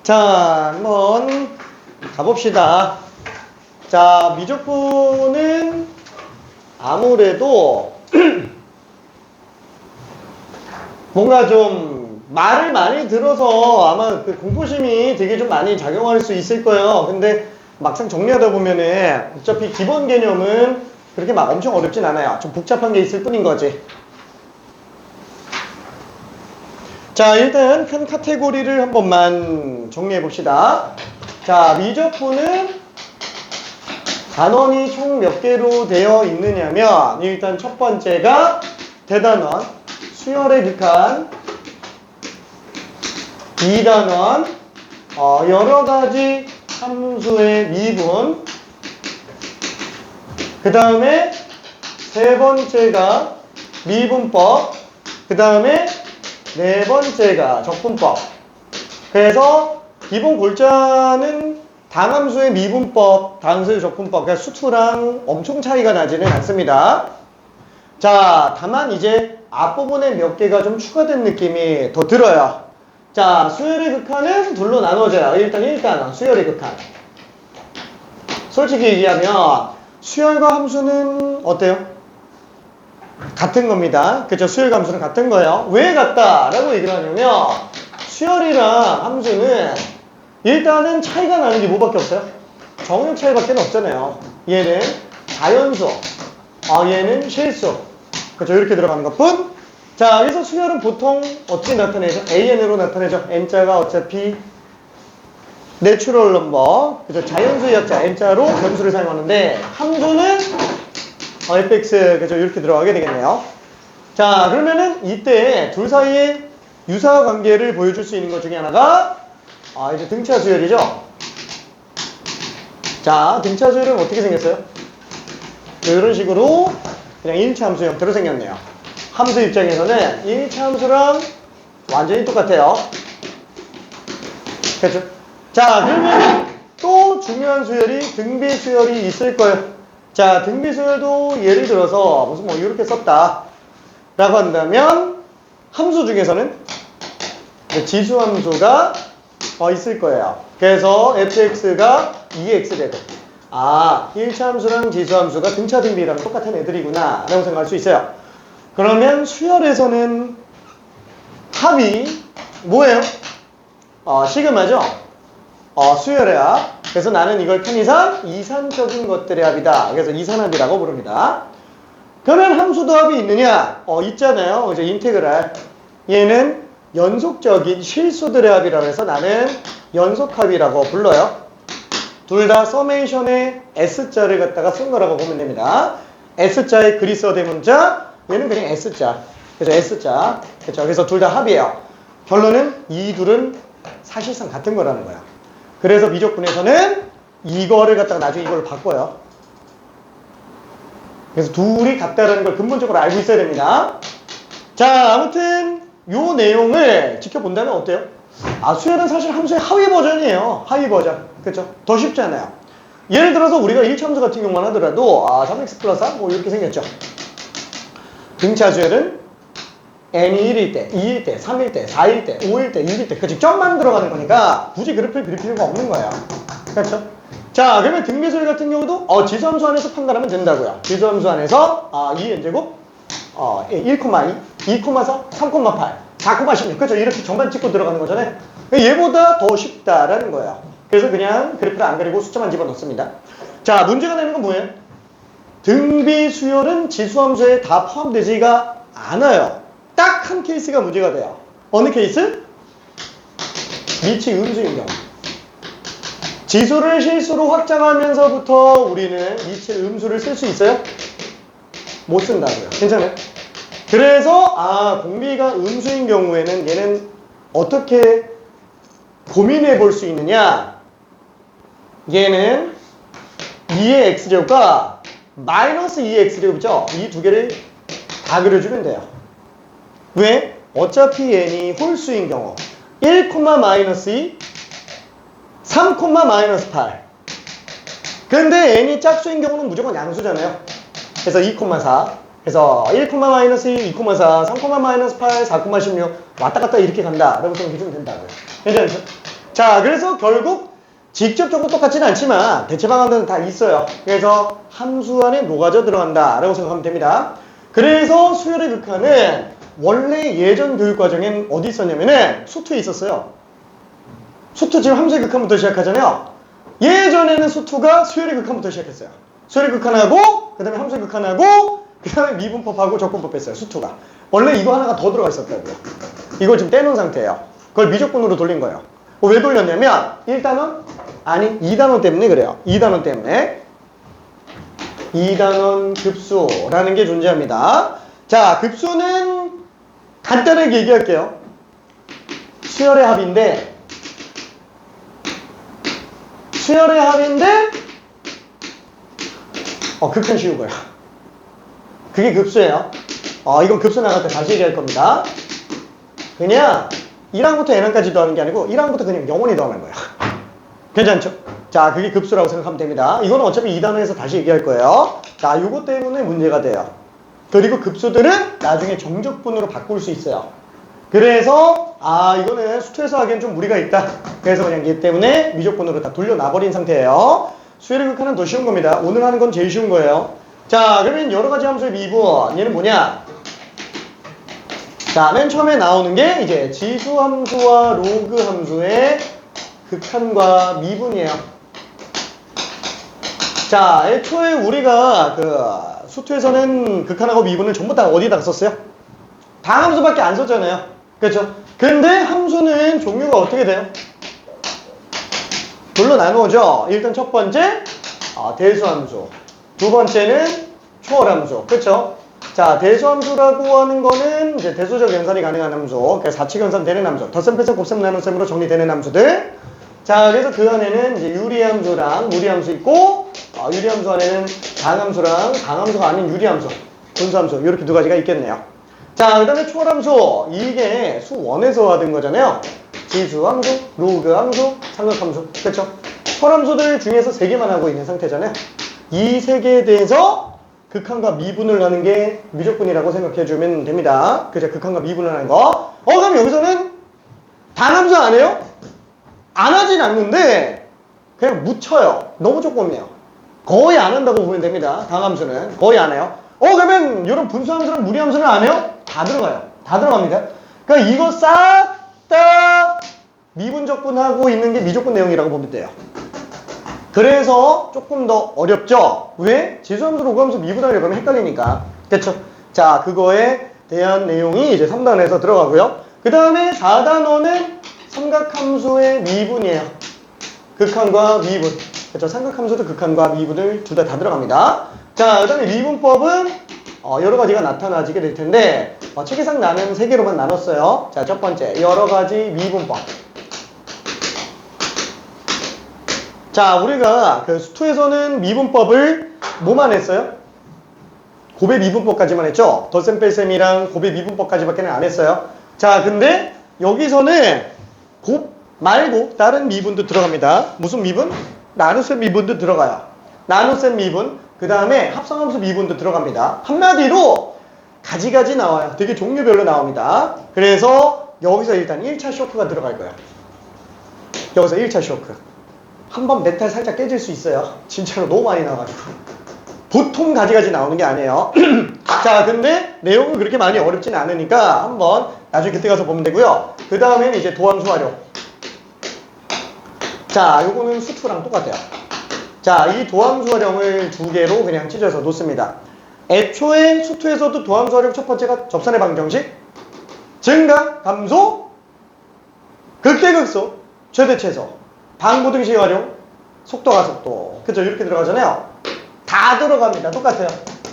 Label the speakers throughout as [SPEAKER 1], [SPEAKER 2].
[SPEAKER 1] 자, 한번 가봅시다. 자, 미적분은 아무래도 뭔가 좀 말을 많이 들어서 아마 그 공포심이 되게 좀 많이 작용할 수 있을 거예요. 근데 막상 정리하다 보면은 어차피 기본 개념은 그렇게 막 엄청 어렵진 않아요. 좀 복잡한 게 있을 뿐인 거지. 자, 일단 큰 카테고리를 한 번만 정리해 봅시다. 자, 미적분은 단원이 총 몇 개로 되어 있느냐면 일단 첫 번째가 대단원, 수열의 극한, 2단원, 여러 가지 함수의 미분, 그 다음에 세 번째가 미분법, 그 다음에 네 번째가 적분법. 그래서 기본 골자는 단함수의 미분법, 단수의 적분법, 그러니까 수투랑 엄청 차이가 나지는 않습니다. 자, 다만 이제 앞부분에 몇 개가 좀 추가된 느낌이 더 들어요. 자, 수열의 극한은 둘로 나눠져요. 일단 1단원, 수열의 극한. 솔직히 얘기하면 수열과 함수는 어때요? 같은 겁니다. 그쵸? 수열과 함수는 같은 거예요. 왜 같다? 라고 얘기를 하냐면 수열이랑 함수는 일단은 차이가 나는 게 뭐밖에 없어요? 정역 차이밖에 없잖아요. 얘는 자연수, 얘는 실수. 그쵸? 이렇게 들어가는 것뿐. 자, 그래서 수열은 보통 어떻게 나타내죠? AN으로 나타내죠. N자가 어차피 내추럴 넘버, 그죠? 자연수의 약자 N자로 변수를 사용하는데 함수는 fx, 그죠? 이렇게 들어가게 되겠네요. 자, 그러면은 이때 둘 사이의 유사 관계를 보여줄 수 있는 것 중에 하나가 이제 등차 수열이죠. 자, 등차 수열은 어떻게 생겼어요? 이런 식으로 그냥 1차 함수 형태로 생겼네요. 함수 입장에서는 1차 함수랑 완전히 똑같아요. 그렇죠? 자, 그러면 또 중요한 수열이 등비 수열이 있을 거예요. 자, 등비 수열도 예를 들어서 무슨 뭐 이렇게 썼다 라고 한다면 함수 중에서는 지수 함수가 있을 거예요. 그래서 fx가 2x 되고 1차 함수랑 지수 함수가 등차 등비랑 똑같은 애들이구나 라고 생각할 수 있어요. 그러면 수열에서는 합이 뭐예요? 시그마죠? 수열의 합. 그래서 나는 이걸 편의상 이산적인 것들의 합이다. 그래서 이산합이라고 부릅니다. 그러면 함수도 합이 있느냐? 있잖아요. 이제 인테그랄. 얘는 연속적인 실수들의 합이라고 해서 나는 연속합이라고 불러요. 둘 다 서메이션에 S자를 갖다가 쓴 거라고 보면 됩니다. S자의 그리스어 대문자, 얘는 그냥 S자. 그래서 S자. 그렇죠? 그래서 둘 다 합이에요. 결론은 이 둘은 사실상 같은 거라는 거야. 그래서 미적분에서는 이거를 갖다가 나중에 이걸 바꿔요. 그래서 둘이 같다는 걸 근본적으로 알고 있어야 됩니다. 자, 아무튼 요 내용을 지켜본다면 어때요? 수열은 사실 함수의 하위 버전이에요. 하위 버전. 그렇죠? 더 쉽잖아요. 예를 들어서 우리가 1차 함수 같은 경우만 하더라도 3x 플러스 4 뭐 이렇게 생겼죠. 등차 수열은 n이 1일 때, 2일 때, 3일 때, 4일 때, 5일 때, 6일 때, 그치? 점만 들어가는 거니까 굳이 그래프를 그릴 필요가 없는 거예요. 그렇죠? 자, 그러면 등비수열 같은 경우도 지수함수 안에서 판단하면 된다고요. 지수함수 안에서 2n제곱 1,2, 2,4, 3,8, 4,16 그렇죠? 이렇게 점만 찍고 들어가는 거잖아요. 얘보다 더 쉽다라는 거예요. 그래서 그냥 그래프를 안 그리고 숫자만 집어넣습니다. 자, 문제가 되는 건 뭐예요? 등비수열은 지수함수에 다 포함되지가 않아요. 딱 한 케이스가 문제가 돼요. 어느 케이스? 미치 음수인 경우. 지수를 실수로 확장하면서부터 우리는 미치 음수를 쓸 수 있어요? 못 쓴다고요. 괜찮아요? 그래서 공비가 음수인 경우에는 얘는 어떻게 고민해 볼 수 있느냐? 얘는 2의 x제곱과 마이너스 2의 x제곱이죠? 이 두 개를 다 그려주면 돼요. 왜? 어차피 n이 홀수인 경우 1, 마이너스 2, 3, 마이너스 8 근데 n이 짝수인 경우는 무조건 양수잖아요. 그래서 2,4 그래서 1, 마이너스 2, 2,4 3, 마이너스 8, 4, 16 왔다 갔다 이렇게 간다 라고 생각해주면 된다고요. 괜찮죠? 자, 그래서 결국 직접적으로 똑같지는 않지만 대체 방안들은 다 있어요. 그래서 함수 안에 녹아져 들어간다 라고 생각하면 됩니다. 그래서 수열의 극한은 원래 예전 교육과정엔 어디 있었냐면은 수투에 있었어요. 수투 지금 함수의 극한부터 시작하잖아요. 예전에는 수투가 수열의 극한부터 시작했어요. 수열의 극한하고 그 다음에 함수의 극한하고 그 다음에 미분법하고 적분법 했어요. 수투가. 원래 이거 하나가 더 들어가 있었다고요. 이걸 지금 떼놓은 상태예요. 그걸 미적분으로 돌린 거예요. 왜 돌렸냐면 1단원? 아니 2단원 때문에 그래요. 2단원 때문에. 2단원 급수라는 게 존재합니다. 자, 급수는 간단하게 얘기할게요. 수열의 합인데 극한 쉬운 거야. 그게 급수예요. 이건 급수 나갈 때 다시 얘기할 겁니다. 그냥 1항부터 n항까지 더하는 게 아니고 1항부터 그냥 영원히 더하는 거야. 괜찮죠? 자, 그게 급수라고 생각하면 됩니다. 이거는 어차피 2단원에서 다시 얘기할 거예요. 자, 요거 때문에 문제가 돼요. 그리고 급수들은 나중에 정적분으로 바꿀 수 있어요. 그래서 이거는 수투에서 하기엔 좀 무리가 있다. 그래서 그냥 얘 때문에 미적분으로 다 돌려놔버린 상태예요. 수열의 극한은 더 쉬운 겁니다. 오늘 하는 건 제일 쉬운 거예요. 자, 그러면 여러 가지 함수의 미분. 얘는 뭐냐? 자, 맨 처음에 나오는 게 이제 지수 함수와 로그 함수의 극한과 미분이에요. 자, 애초에 우리가 그 수투에서는 극한하고 미분을 전부 다 어디다 썼어요? 다함수밖에 안 썼잖아요. 그렇죠? 근데 함수는 종류가 어떻게 돼요? 둘로 나누어져. 일단 첫 번째 대수함수, 두 번째는 초월함수. 그렇죠? 자, 대수함수라고 하는 거는 이제 대수적 연산이 가능한 함수, 그러니까 사칙 연산되는 함수, 덧셈, 빼셈, 곱셈, 나눗셈으로 정리되는 함수들. 자, 그래서 그 안에는 이제 유리함수랑 무리함수 있고, 유리함수 안에는 강함수랑 강함수가 아닌 유리함수, 분수함수 이렇게 두 가지가 있겠네요. 자, 그 다음에 초월함수, 이게 수1에서 하던 거잖아요. 지수함수, 로그함수, 삼각함수. 그렇죠? 초월함수들 중에서 3개만 하고 있는 상태잖아요. 이 3개에 대해서 극한과 미분을 하는 게 미적분이라고 생각해주면 됩니다. 그죠? 극한과 미분을 하는 거. 그럼 여기서는 단함수 안 해요? 안 하진 않는데 그냥 묻혀요. 너무 조금이에요. 거의 안 한다고 보면 됩니다. 단함수는 거의 안 해요. 그러면 이런 분수함수랑 무리함수는 안 해요? 다 들어가요. 다 들어갑니다. 그러니까 이거 싹 다 미분적분하고 있는 게 미적분 내용이라고 보면 돼요. 그래서 조금 더 어렵죠? 왜? 지수함수, 로그함수 미분하려고 하면 헷갈리니까. 그쵸? 자, 그거에 대한 내용이 이제 3단원에서 들어가고요. 그 다음에 4단원은 삼각함수의 미분이에요. 극한과 미분. 그쵸? 삼각함수도 극한과 미분을 둘 다 들어갑니다. 자, 그 다음에 미분법은 여러 가지가 나타나지게 될 텐데, 책에상 나는 3개로만 나눴어요. 자, 첫 번째, 여러 가지 미분법. 자, 우리가 그 수투에서는 미분법을 뭐만 했어요? 곱의 미분법까지만 했죠? 덧셈 뺄셈이랑 곱의 미분법까지밖에 안 했어요. 자, 근데 여기서는 곱 말고 다른 미분도 들어갑니다. 무슨 미분? 나눗셈 미분도 들어가요. 나눗셈 미분, 그 다음에 합성함수 미분도 들어갑니다. 한마디로 가지가지 나와요. 되게 종류별로 나옵니다. 그래서 여기서 일단 1차 쇼크가 들어갈 거예요. 여기서 1차 쇼크. 한번 멘탈 살짝 깨질 수 있어요. 진짜로 너무 많이 나와가지고. 보통 가지가지 나오는 게 아니에요. 자, 근데 내용은 그렇게 많이 어렵진 않으니까 한번 나중에 그때 가서 보면 되고요. 그 다음에는 이제 도함수 활용. 자, 요거는 수투랑 똑같아요. 자, 이 도함수 활용을 2개로 그냥 찢어서 놓습니다. 애초에 수투에서도 도함수 활용 첫 번째가 접선의 방정식, 증가, 감소, 극대극소, 최대 최소, 방부등식 활용, 속도가 속도. 그쵸? 이렇게 들어가잖아요. 다 들어갑니다. 똑같아요.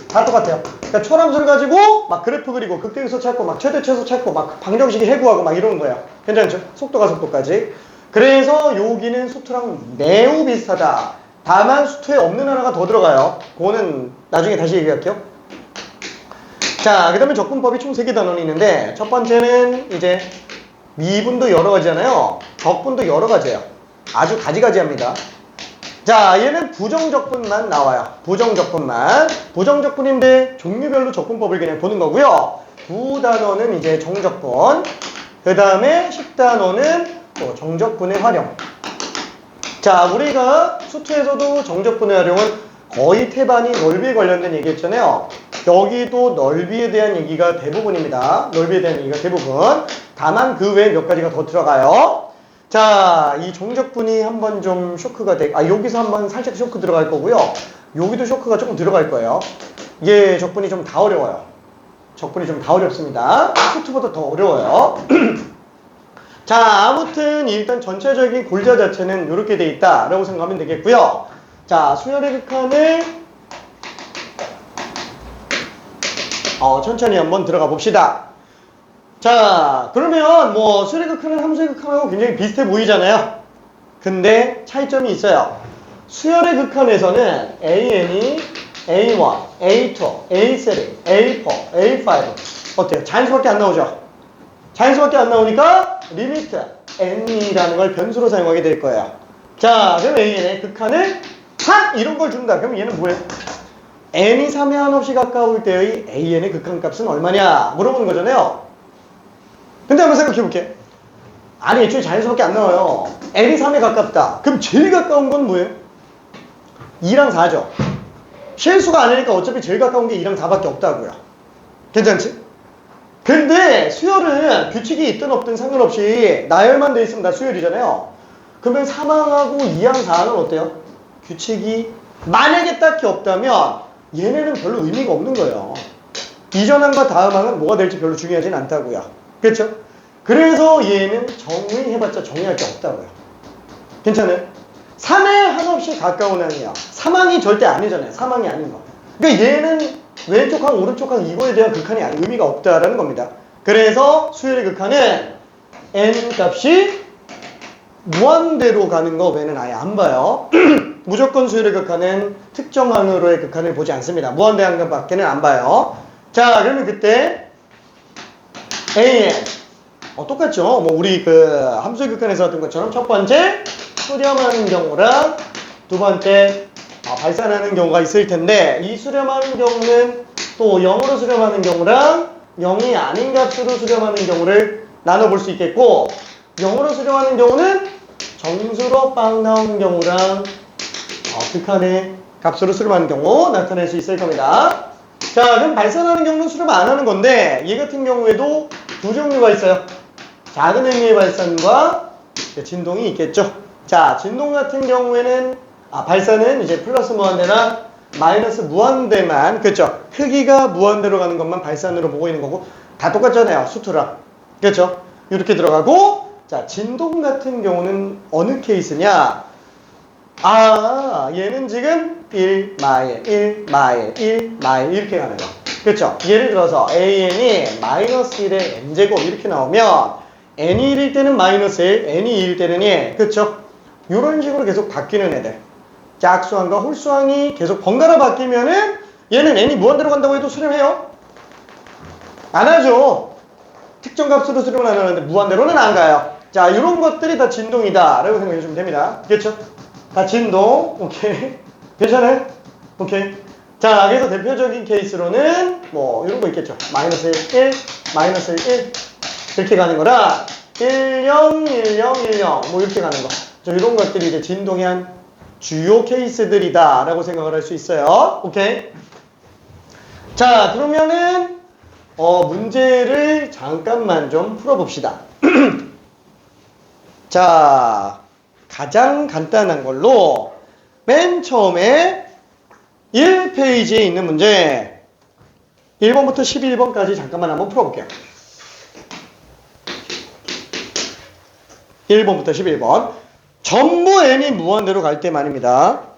[SPEAKER 1] 다 똑같아요. 그러니까 초함수를 가지고 막 그래프 그리고 극대극소 찾고 막 최대 최소 찾고 막 방정식이 해구하고 막 이러는 거예요. 괜찮죠? 속도가 속도까지. 그래서 여기는 수투랑 매우 비슷하다. 다만 수투에 없는 하나가 더 들어가요. 그거는 나중에 다시 얘기할게요. 자, 그 다음에 적분법이 총 3개 단원이 있는데 첫 번째는 이제 미분도 여러 가지잖아요. 적분도 여러 가지예요. 아주 가지가지합니다. 자, 얘는 부정적분만 나와요. 부정적분만. 부정적분인데 종류별로 적분법을 그냥 보는 거고요. 9단원은 이제 정적분. 그 다음에 10단원은 또 정적분의 활용. 자, 우리가 수투에서도 정적분의 활용은 거의 태반이 넓이에 관련된 얘기했잖아요. 여기도 넓이에 대한 얘기가 대부분입니다. 넓이에 대한 얘기가 대부분. 다만 그 외에 몇 가지가 더 들어가요. 자, 이 정적분이 한번 좀 쇼크가 여기서 한번 살짝 쇼크 들어갈 거고요. 여기도 쇼크가 조금 들어갈 거예요. 이게 적분이 좀 다 어려워요. 적분이 좀 다 어렵습니다. 수투보다 더 어려워요. 자, 아무튼 일단 전체적인 골자 자체는 이렇게 돼 있다라고 생각하면 되겠고요. 자, 수열의 극한을 천천히 한번 들어가 봅시다. 자, 그러면 뭐 수열의 극한은 함수의 극한하고 굉장히 비슷해 보이잖아요. 근데 차이점이 있어요. 수열의 극한에서는 AN이 A1, A2, A3, A4, A5 어때요? 자연수밖에 안 나오죠? 자연수밖에 안 나오니까 리미트 n이라는 걸 변수로 사용하게 될 거예요. 자, 그럼 AN의 극한을 3 이런 걸 준다. 그럼 얘는 뭐예요? n이 3에 한없이 가까울 때의 AN의 극한값은 얼마냐 물어보는 거잖아요. 근데 한번 생각해 볼게. 아니 애초에 자연수밖에 안 나와요. n이 3에 가깝다. 그럼 제일 가까운 건 뭐예요? 2랑 4죠. 실수가 아니니까 어차피 제일 가까운 게 2랑 4밖에 없다고요. 괜찮지? 근데 수열은 규칙이 있든 없든 상관없이 나열만 돼 있으면 다 수열이잖아요. 그러면 3항하고 2항 4항은 어때요? 규칙이 만약에 딱히 없다면 얘네는 별로 의미가 없는 거예요. 이전항과 다음항은 뭐가 될지 별로 중요하진 않다고요. 그렇죠? 그래서 얘는 정의해봤자 정의할 게 없다고요. 괜찮아요? 3에 한없이 가까운 항이야. 3항이 절대 아니잖아요. 3항이 아닌 거. 그러니까 얘는 왼쪽 항, 오른쪽 항 이거에 대한 극한이 의미가 없다라는 겁니다. 그래서 수열의 극한은 n 값이 무한대로 가는 거 외에는 아예 안 봐요. 무조건 수열의 극한은 특정 항으로의 극한을 보지 않습니다. 무한대항 밖에는 안 봐요. 자, 그러면 그때 AN 똑같죠. 뭐 우리 그 함수의 극한에서 했던 것처럼 첫 번째 수렴하는 경우랑 두 번째 발산하는 경우가 있을 텐데 이 수렴하는 경우는 또 0으로 수렴하는 경우랑 0이 아닌 값으로 수렴하는 경우를 나눠볼 수 있겠고 0으로 수렴하는 경우는 정수로 빵 나온 경우랑 극한의 값으로 수렴하는 경우 나타낼 수 있을 겁니다. 자, 그럼 발산하는 경우는 수렴 안 하는 건데 얘 같은 경우에도 두 종류가 있어요. 작은 의미의 발산과 진동이 있겠죠. 자, 진동 같은 경우에는 발산은 이제 플러스 무한대나 마이너스 무한대만, 그렇죠? 크기가 무한대로 가는 것만 발산으로 보고 있는 거고 다 똑같잖아요. 수투랑. 그렇죠? 이렇게 들어가고 자, 진동 같은 경우는 어느 케이스냐? 얘는 지금 1 마일, 1 마일, 1 마일 이렇게 가는 거. 그렇죠? 예를 들어서 AN이 마이너스 1에 n제곱 이렇게 나오면 n이 1일 때는 마이너스 1, n이 2일 때는 1. 그렇죠? 이런 식으로 계속 바뀌는 애들. 짝수항과 홀수항이 계속 번갈아 바뀌면은 얘는 n이 무한대로 간다고 해도 수렴해요? 안 하죠. 특정 값으로 수렴은 안 하는데 무한대로는 안 가요. 자, 이런 것들이 다 진동이다 라고 생각해 주시면 됩니다. 그렇죠? 다 진동. 오케이. 괜찮아요? 오케이. 자, 그래서 대표적인 케이스로는 뭐 이런 거 있겠죠. 마이너스 1, 1, 마이너스 1, 이렇게 가는 거라 1, 0, 1, 0, 1, 0 뭐 이렇게 가는 거. 이런 것들이 이제 진동의 한 주요 케이스들이다 라고 생각을 할 수 있어요. 오케이. 자, 그러면은 문제를 잠깐만 좀 풀어봅시다. 자, 가장 간단한 걸로 맨 처음에 1페이지에 있는 문제 1번부터 11번까지 잠깐만 한번 풀어볼게요. 1번부터 11번 전부 n이 무한대로 갈 때 말입니다.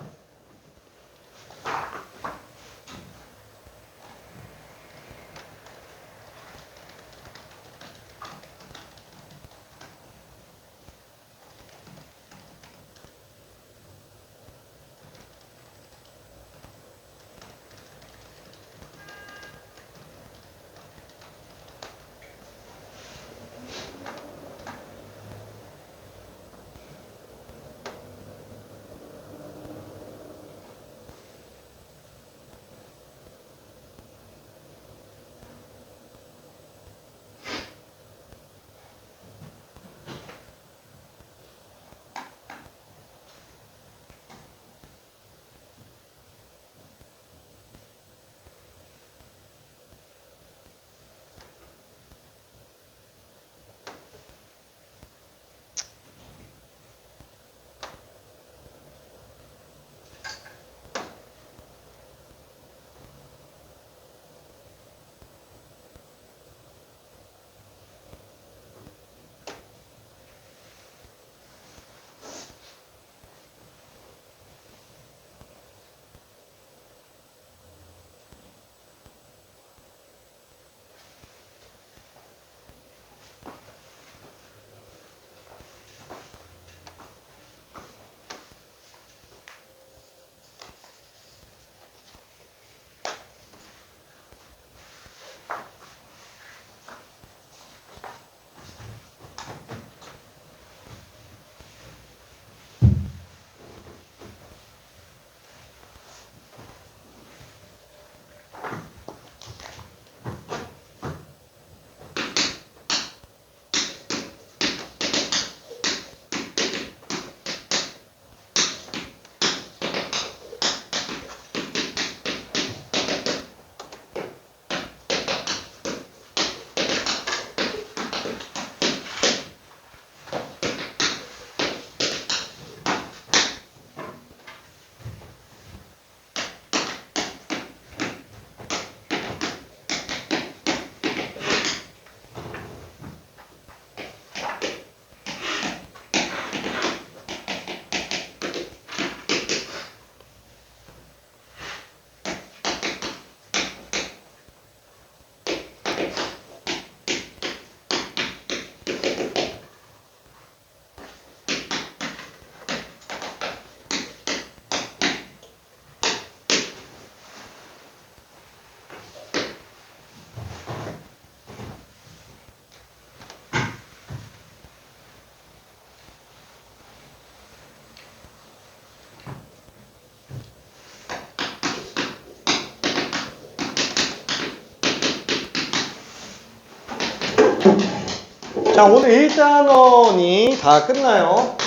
[SPEAKER 1] 자, 오늘 1단원이 다 끝나요.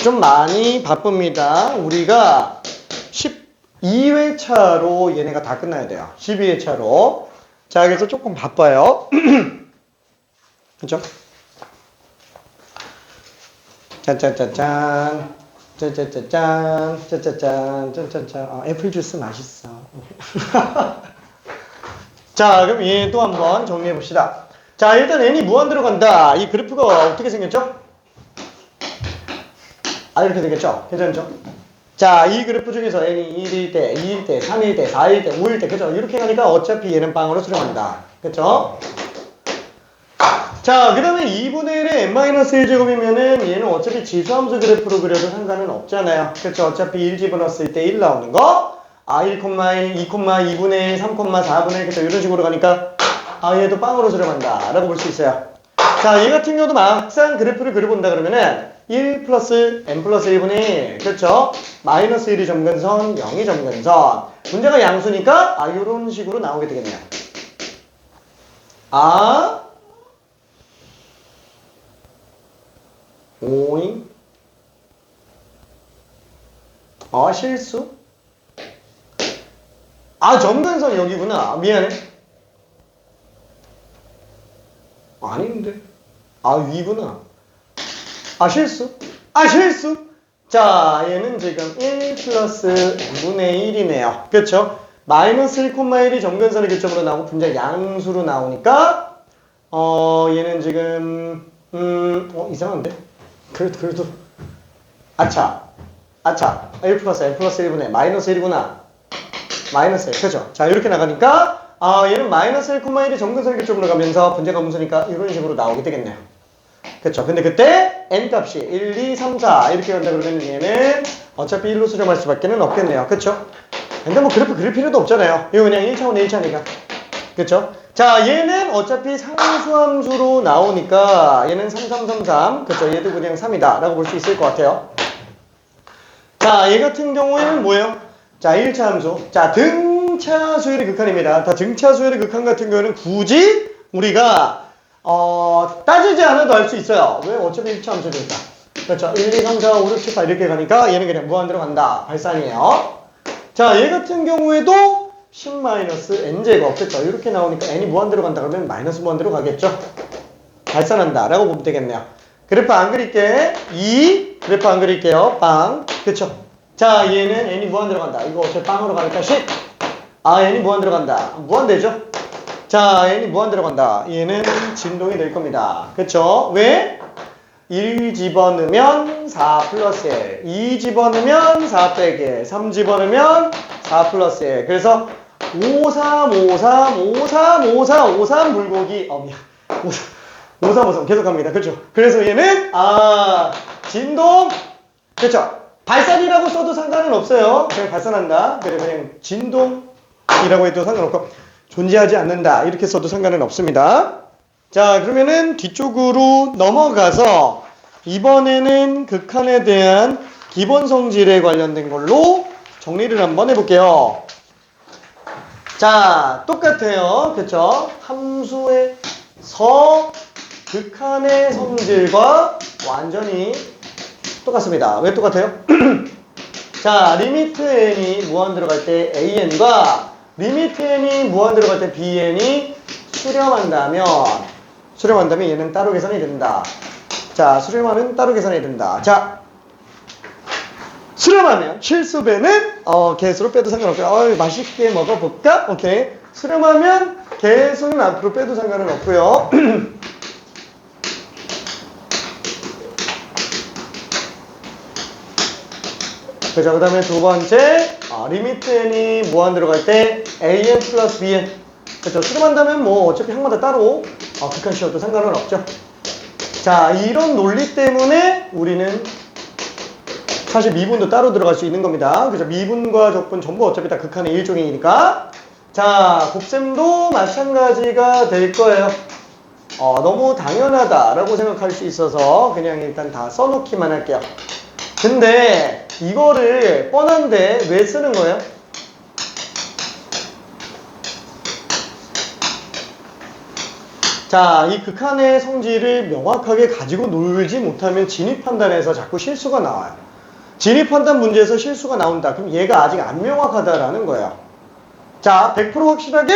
[SPEAKER 1] 좀 많이 바쁩니다. 우리가 12회차로 얘네가 다 끝나야 돼요. 12회차로. 자, 그래서 조금 바빠요. 그죠? 짠짠짠짠. 짠짠짠짠. 짠짠짠. 짠짠짠. 애플 주스 맛있어. 자, 그럼 얘 또 한번 정리해 봅시다. 자, 일단 n이 무한 들어간다. 이 그래프가 어떻게 생겼죠? 이렇게 되겠죠? 괜찮죠? 자, 이 그래프 중에서 n이 1일 때, 2일 때, 3일 때, 4일 때, 5일 때, 그죠? 이렇게 가니까 어차피 얘는 빵으로 수렴한다. 그죠? 자, 그 다음에 2분의 1의 n-1제곱이면은 얘는 어차피 지수함수 그래프로 그려도 상관은 없잖아요. 그쵸? 어차피 1 집어넣었을 때 1 나오는 거. 1, 2, 2분의 1, 3, 4분의 1, 그쵸? 이런 식으로 가니까 얘도 빵으로 수렴한다. 라고 볼 수 있어요. 자, 얘 같은 경우도 막상 그래프를 그려본다 그러면은 1 플러스 n 플러스 1분의 1, 그렇죠? 마이너스 1이 점근선, 0이 점근선. 문제가 양수니까 이런 식으로 나오게 되겠네요. 오잉? 실수? 점근선 여기구나. 미안해. 아닌데. 위구나. 실수? 실수? 자, 얘는 지금 1 플러스 n분의 1이네요. 그쵸? 마이너스 1, 1이 점근선의 교점으로 나오고 분자 양수로 나오니까 얘는 지금 이상한데? 그래도 아차 1 플러스 n 플러스 1분의 마이너스 1이구나. 마이너스 1, 그죠? 자, 이렇게 나가니까 얘는 마이너스 1, 1이 점근선의 교점으로 가면서 분자가 음수니까 이런 식으로 나오게 되겠네요. 그쵸? 근데 그때 n 값이 1, 2, 3, 4 이렇게 간다 그러면 얘는 어차피 1로 수렴할 수밖에 없겠네요. 그쵸? 근데 뭐 그래프 그릴 필요도 없잖아요. 이거 그냥 1차원의 1차니까. 그쵸? 자, 얘는 어차피 상수함수로 나오니까 얘는 3, 3, 3, 3. 그쵸? 얘도 그냥 3이다 라고 볼 수 있을 것 같아요. 자, 얘 같은 경우에는 뭐예요? 자, 1차 함수. 자, 등차 수열의 극한입니다. 등차 수열의 극한 같은 경우에는 굳이 우리가 따지지 않아도 알 수 있어요. 왜? 어차피 1차 함수니까. 그렇죠? 1, 2, 3, 4, 5, 6, 7, 8 이렇게 가니까 얘는 그냥 무한대로 간다. 발산이에요. 자, 얘 같은 경우에도 10-n제곱. 그렇죠? 이렇게 나오니까 n이 무한대로 간다 그러면 마이너스 무한대로 가겠죠? 발산한다 라고 보면 되겠네요. 그래프 안 그릴게. 2. 그래프 안 그릴게요. 빵. 그렇죠? 자, 얘는 n이 무한대로 간다. 이거 어차피 빵으로 가니까 10. n이 무한대로 간다. 무한대죠? 자, n이 무한대로 간다. 얘는 진동이 될 겁니다. 그쵸? 왜? 1 집어넣으면 4 플러스 1, 2 집어넣으면 4 빼기 1, 3 집어넣으면 4 플러스 1. 그래서 5, 3, 5, 3, 5, 3, 5, 3, 5, 3 불고기. 미안. 5, 3, 5, 3 계속 갑니다. 그쵸? 그래서 얘는, 진동. 그쵸? 발산이라고 써도 상관은 없어요. 그냥 발산한다. 그래, 그냥 진동이라고 해도 상관없고. 존재하지 않는다. 이렇게 써도 상관은 없습니다. 자, 그러면은 뒤쪽으로 넘어가서 이번에는 극한에 대한 기본 성질에 관련된 걸로 정리를 한번 해볼게요. 자, 똑같아요. 그쵸? 함수에서 극한의 성질과 완전히 똑같습니다. 왜 똑같아요? 자, 리미트 n이 무한 들어갈 때 an과 리미트 n이 무한 들어갈 때 bn이 수렴한다면 얘는 따로 계산이 된다. 자, 수렴하면 따로 계산이 된다. 자, 수렴하면 실수배는 개수로 빼도 상관없고요. 맛있게 먹어볼까? 오케이. 수렴하면 개수는 앞으로 빼도 상관은 없고요. 그죠? 그 다음에 두 번째, 리미트 n이 무한 들어갈 때 an 플러스 bn. 그죠? 수렴한다면 뭐 어차피 항마다 따로 극한 씌워도 상관은 없죠. 자, 이런 논리 때문에 우리는 사실 미분도 따로 들어갈 수 있는 겁니다. 그죠? 미분과 적분 전부 어차피 다 극한의 일종이니까. 자, 곱셈도 마찬가지가 될 거예요. 너무 당연하다라고 생각할 수 있어서 그냥 일단 다 써놓기만 할게요. 근데 이거를 뻔한데 왜 쓰는 거예요? 자, 이 극한의 성질을 명확하게 가지고 놀지 못하면 진입 판단에서 자꾸 실수가 나와요. 진입 판단 문제에서 실수가 나온다. 그럼 얘가 아직 안 명확하다라는 거예요. 자, 100% 확실하게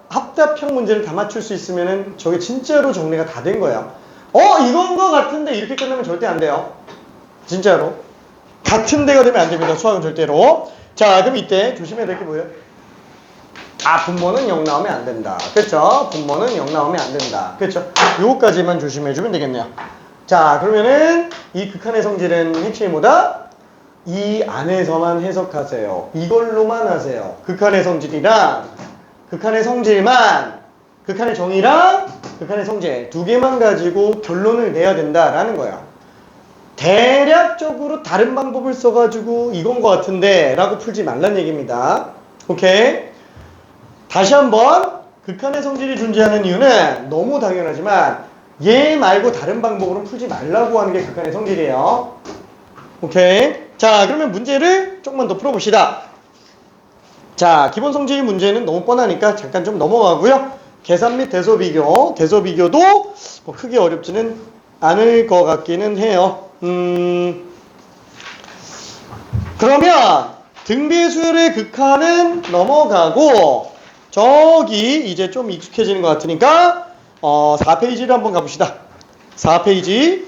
[SPEAKER 1] 합답형 문제를 다 맞출 수 있으면은 저게 진짜로 정리가 다 된 거예요. 이건 거 같은데 이렇게 끝나면 절대 안 돼요. 진짜로. 같은 데가 되면 안 됩니다. 수학은 절대로. 자, 그럼 이때 조심해야 될 게 뭐예요? 분모는 0 나오면 안 된다. 그렇죠? 분모는 0 나오면 안 된다. 그렇죠? 요거까지만 조심해주면 되겠네요. 자, 그러면은 이 극한의 성질은 핵심이 뭐다? 이 안에서만 해석하세요. 이걸로만 하세요. 극한의 성질이랑 극한의 성질만, 극한의 정의랑 극한의 성질 두 개만 가지고 결론을 내야 된다라는 거야. 대략적으로 다른 방법을 써가지고 이건 것 같은데 라고 풀지 말란 얘기입니다. 오케이? 다시 한번 극한의 성질이 존재하는 이유는 너무 당연하지만 얘 말고 다른 방법으로 풀지 말라고 하는 게 극한의 성질이에요. 오케이? 자, 그러면 문제를 조금만 더 풀어봅시다. 자, 기본 성질 문제는 너무 뻔하니까 잠깐 좀 넘어가고요. 계산 및 대소 비교, 대소 비교도 뭐 크게 어렵지는 않을 것 같기는 해요. 그러면 등비수열의 극한은 넘어가고 저기 이제 좀 익숙해지는 것 같으니까 4페이지를 한번 가봅시다. 4페이지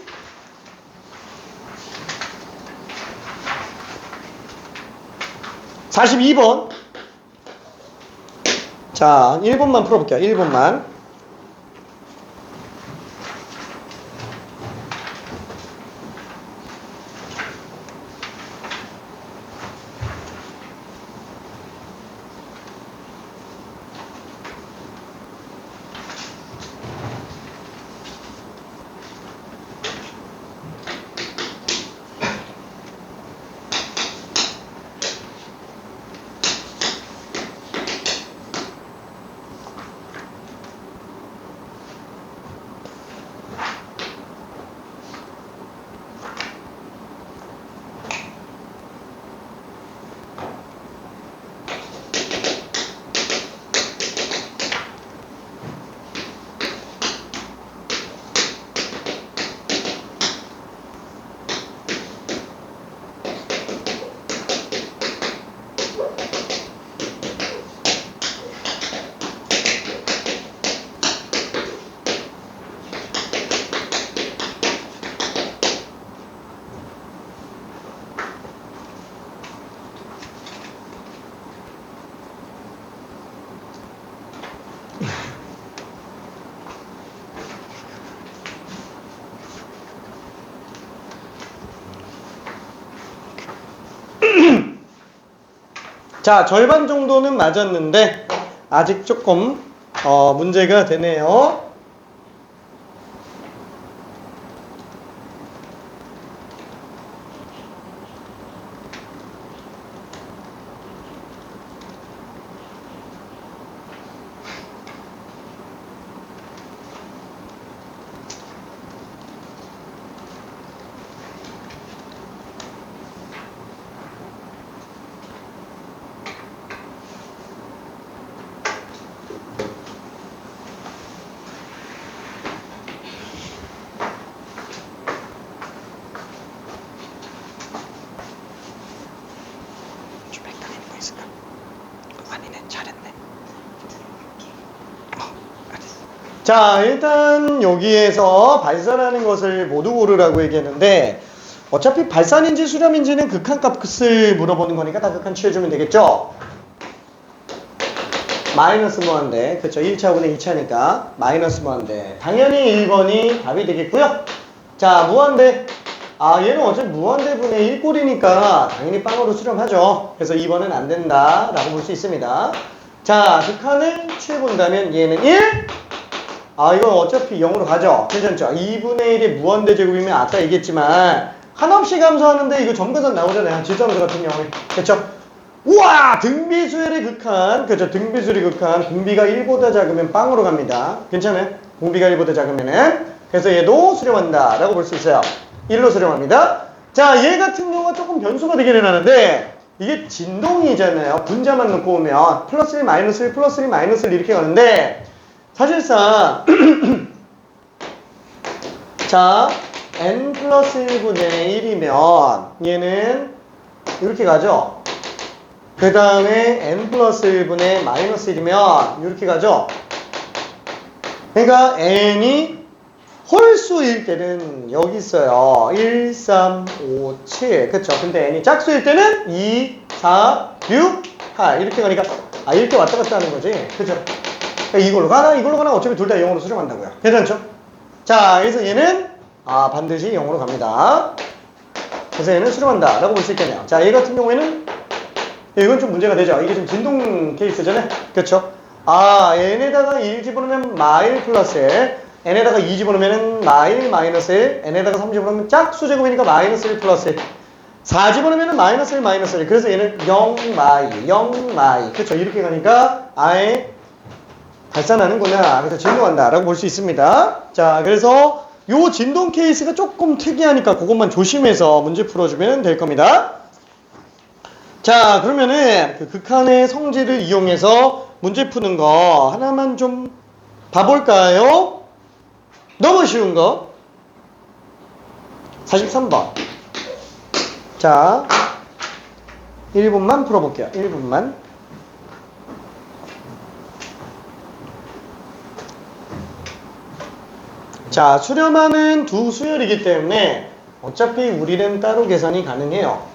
[SPEAKER 1] 42번. 자, 1번만 풀어볼게요. 1번만. 자, 절반 정도는 맞았는데 아직 조금 문제가 되네요. 자, 일단 여기에서 발산하는 것을 모두 고르라고 얘기했는데 어차피 발산인지 수렴인지는 극한값을 물어보는 거니까 다 극한 취해주면 되겠죠? 마이너스 무한대. 그쵸? 1차분의 2차니까 마이너스 무한대. 당연히 1번이 답이 되겠고요. 자, 무한대. 얘는 어차피 무한대분의 1꼴이니까 당연히 빵으로 수렴하죠. 그래서 2번은 안 된다 라고 볼 수 있습니다. 자, 극한을 취해본다면 얘는 1. 이건 어차피 0으로 가죠. 괜찮죠? 2분의 1의 무한대 제곱이면 아까 얘기했지만 한없이 감소하는데 이거 점근선 나오잖아요. 질서함수 같은 경우에. 그렇죠? 우와! 등비수열의 극한. 그렇죠? 등비수열의 극한. 공비가 1보다 작으면 빵으로 갑니다. 괜찮아요? 공비가 1보다 작으면은. 그래서 얘도 수렴한다 라고 볼 수 있어요. 1로 수렴합니다. 자, 얘 같은 경우가 조금 변수가 되기는 하는데 이게 진동이잖아요. 분자만 놓고 오면 플러스 1, 마이너스 1, 플러스 1, 마이너스 1 이렇게 가는데 사실상 자 n 플러스 1분의 1이면 얘는 이렇게 가죠. 그 다음에 n 플러스 1분의 마이너스 1이면 이렇게 가죠. 그러니까 n이 홀수일 때는 여기 있어요. 1, 3, 5, 7. 그쵸? 근데 n이 짝수일 때는 2, 4, 6, 8. 이렇게 가니까, 이렇게 왔다 갔다 하는 거지. 그쵸? 그러니까 이걸로 가나 어차피 둘 다 0으로 수렴한다고요. 괜찮죠? 자, 그래서 얘는, 반드시 0으로 갑니다. 그래서 얘는 수렴한다. 라고 볼 수 있겠네요. 자, 얘 같은 경우에는, 이건 좀 문제가 되죠. 이게 좀 진동 케이스잖아요. 그쵸? n에다가 1 집어넣으면 마일 플러스 1. n에다가 2 집어넣으면 마일 마이너스 1, n에다가 3 집어넣으면 짝수 제곱이니까 마이너스 1 플러스 1, 4 집어넣으면 마이너스 1 마이너스 1. 그래서 얘는 0 마이 0 마이. 그쵸? 이렇게 가니까 아예 발산하는구나. 그래서 진동한다 라고 볼 수 있습니다. 자, 그래서 요 진동 케이스가 조금 특이하니까 그것만 조심해서 문제 풀어주면 될 겁니다. 자, 그러면은 그 극한의 성질을 이용해서 문제 푸는 거 하나만 좀 봐볼까요? 너무 쉬운 거 43번. 자, 1분만 풀어볼게요. 1분만. 자, 수렴하는 두 수열이기 때문에 어차피 우리는 따로 계산이 가능해요.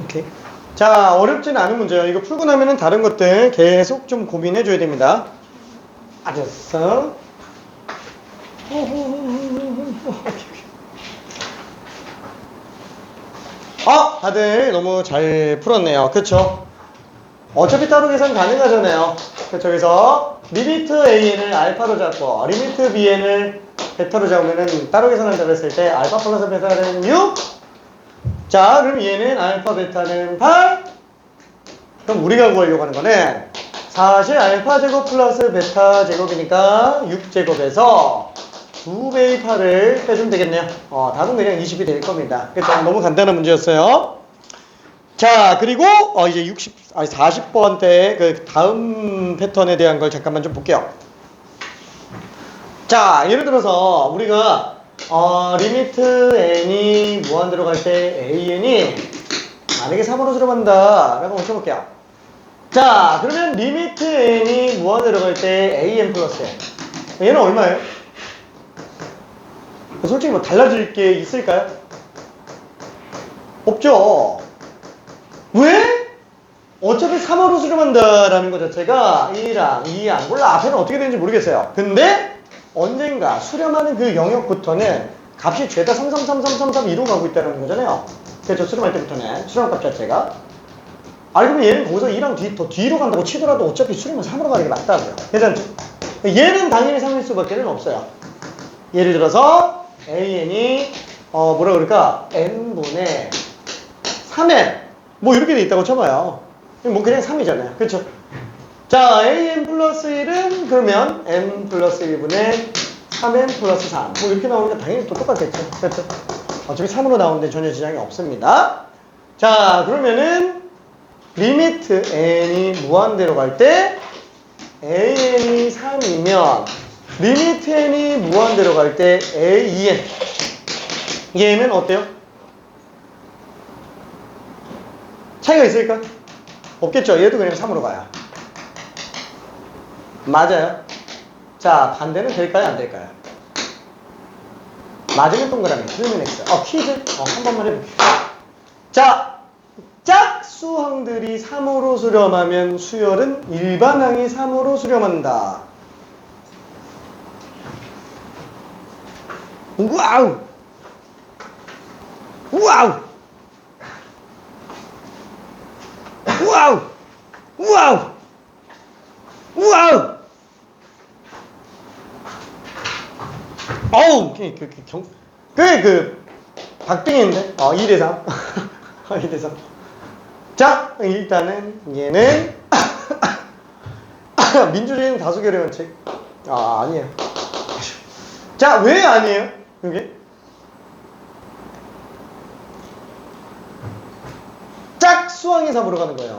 [SPEAKER 1] 오케이. 자, 어렵진 않은 문제예요. 이거 풀고 나면은 다른 것들 계속 좀 고민해 줘야 됩니다. 알았어. 다들 너무 잘 풀었네요. 그쵸? 어차피 따로 계산 가능하잖아요. 그쵸? 그래서 리미트 AN을 알파로 잡고 리미트 BN을 베타로 잡으면은 따로 계산한다고 했을 때 알파 플러스 베타는 6. 자, 그럼 얘는 알파 베타는 8. 그럼 우리가 구하려고 하는 거는 사실 알파 제곱 플러스 베타 제곱이니까 6제곱에서 2배의 8을 빼주면 되겠네요. 답은 그냥 20이 될 겁니다. 그래서 너무 간단한 문제였어요. 자, 그리고 이제 40번 때 그 다음 패턴에 대한 걸 잠깐만 좀 볼게요. 자, 예를 들어서 우리가 리미트 n이 무한 들어갈 때 an이 만약에 3으로 들어간다 라고 한번 쳐볼게요. 자, 그러면 리미트 n이 무한 들어갈 때 an 플러스 n, 얘는 얼마예요? 솔직히 뭐 달라질 게 있을까요? 없죠. 왜? 어차피 3으로 수렴한다라는 것 자체가 1이랑 2랑 몰라 앞에는 어떻게 되는지 모르겠어요. 근데 언젠가 수렴하는 그 영역부터는 값이 죄다 3333332로 가고 있다는 거잖아요. 그렇죠? 수렴할 때부터는 수렴값 자체가. 그러면 얘는 거기서 2랑 더 뒤로 간다고 치더라도 어차피 수렴은 3으로 가는 게 맞다고요. 괜찮죠? 얘는 당연히 3일 수밖에 없어요. 예를 들어서 AN이 뭐라 그럴까? n분의 3n 뭐 이렇게 돼 있다고 쳐봐요. 뭐 그냥 3이잖아요. 그렇죠? 자, an 플러스 1은 그러면 n 플러스 1분의 3n 플러스 3 뭐 이렇게 나오니까 당연히 또 똑같겠죠. 그렇죠? 어차피 3으로 나오는데 전혀 지장이 없습니다. 자, 그러면은 리미트 n이 무한대로 갈 때 an이 3이면 리미트 n이 무한대로 갈 때 an 얘는 어때요? 차이가 있을까? 없겠죠. 얘도 그냥 3으로 가요. 맞아요. 자, 반대는 될까요? 안 될까요? 맞으면 동그라미, 틀리면 X. 퀴즈. 한 번만 해볼게요. 자, 짝수항들이 3으로 수렴하면 수열은 일반항이 3으로 수렴한다. 와우! 와우! 와우! 와우! 와우! 어우, 박빙인데? 2대3. 2대3. 자, 일단은 얘는 민주주의는 다수결의 원칙. 아니에요. 자, 왜 아니에요? 이게? 짝수항이 3으로 가는 거예요.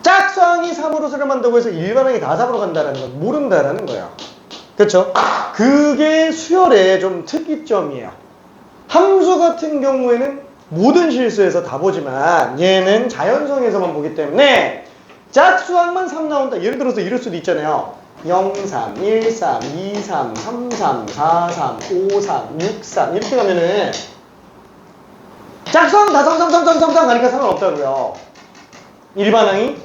[SPEAKER 1] 짝수항이 3으로 수렴한다고 해서 일반항이 다 3으로 간다는 건 모른다라는 거예요. 그렇죠? 그게 수열의 좀 특이점이에요. 함수 같은 경우에는 모든 실수에서 다 보지만 얘는 자연성에서만 보기 때문에 짝수항만 3 나온다. 예를 들어서 이럴 수도 있잖아요. 0, 3, 1, 3, 2, 3, 3, 3, 4, 3, 5, 3, 6, 3 이렇게 가면은 짝수항 다 3, 3, 3, 3, 3, 3 가니까 상관없다고요. 일반항이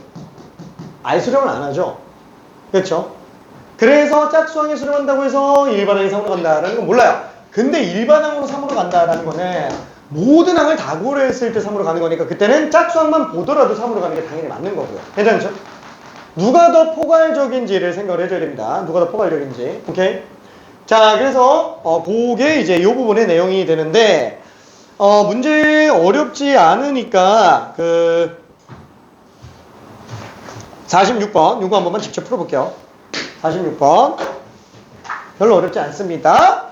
[SPEAKER 1] 아예 수렴을 안 하죠. 그렇죠? 그래서 짝수항이 수렴한다고 해서 일반항이 3으로 간다라는 건 몰라요. 근데 일반항으로 3으로 간다라는 거는 모든 항을 다 고려했을 때 3으로 가는 거니까 그때는 짝수항만 보더라도 3으로 가는 게 당연히 맞는 거고요. 괜찮죠? 누가 더 포괄적인지를 생각을 해줘야 됩니다. 누가 더 포괄적인지. 오케이? 자, 그래서 그게 이제 이 부분의 내용이 되는데 문제 어렵지 않으니까 46번 요거 한 번만 직접 풀어볼게요. 46번 별로 어렵지 않습니다.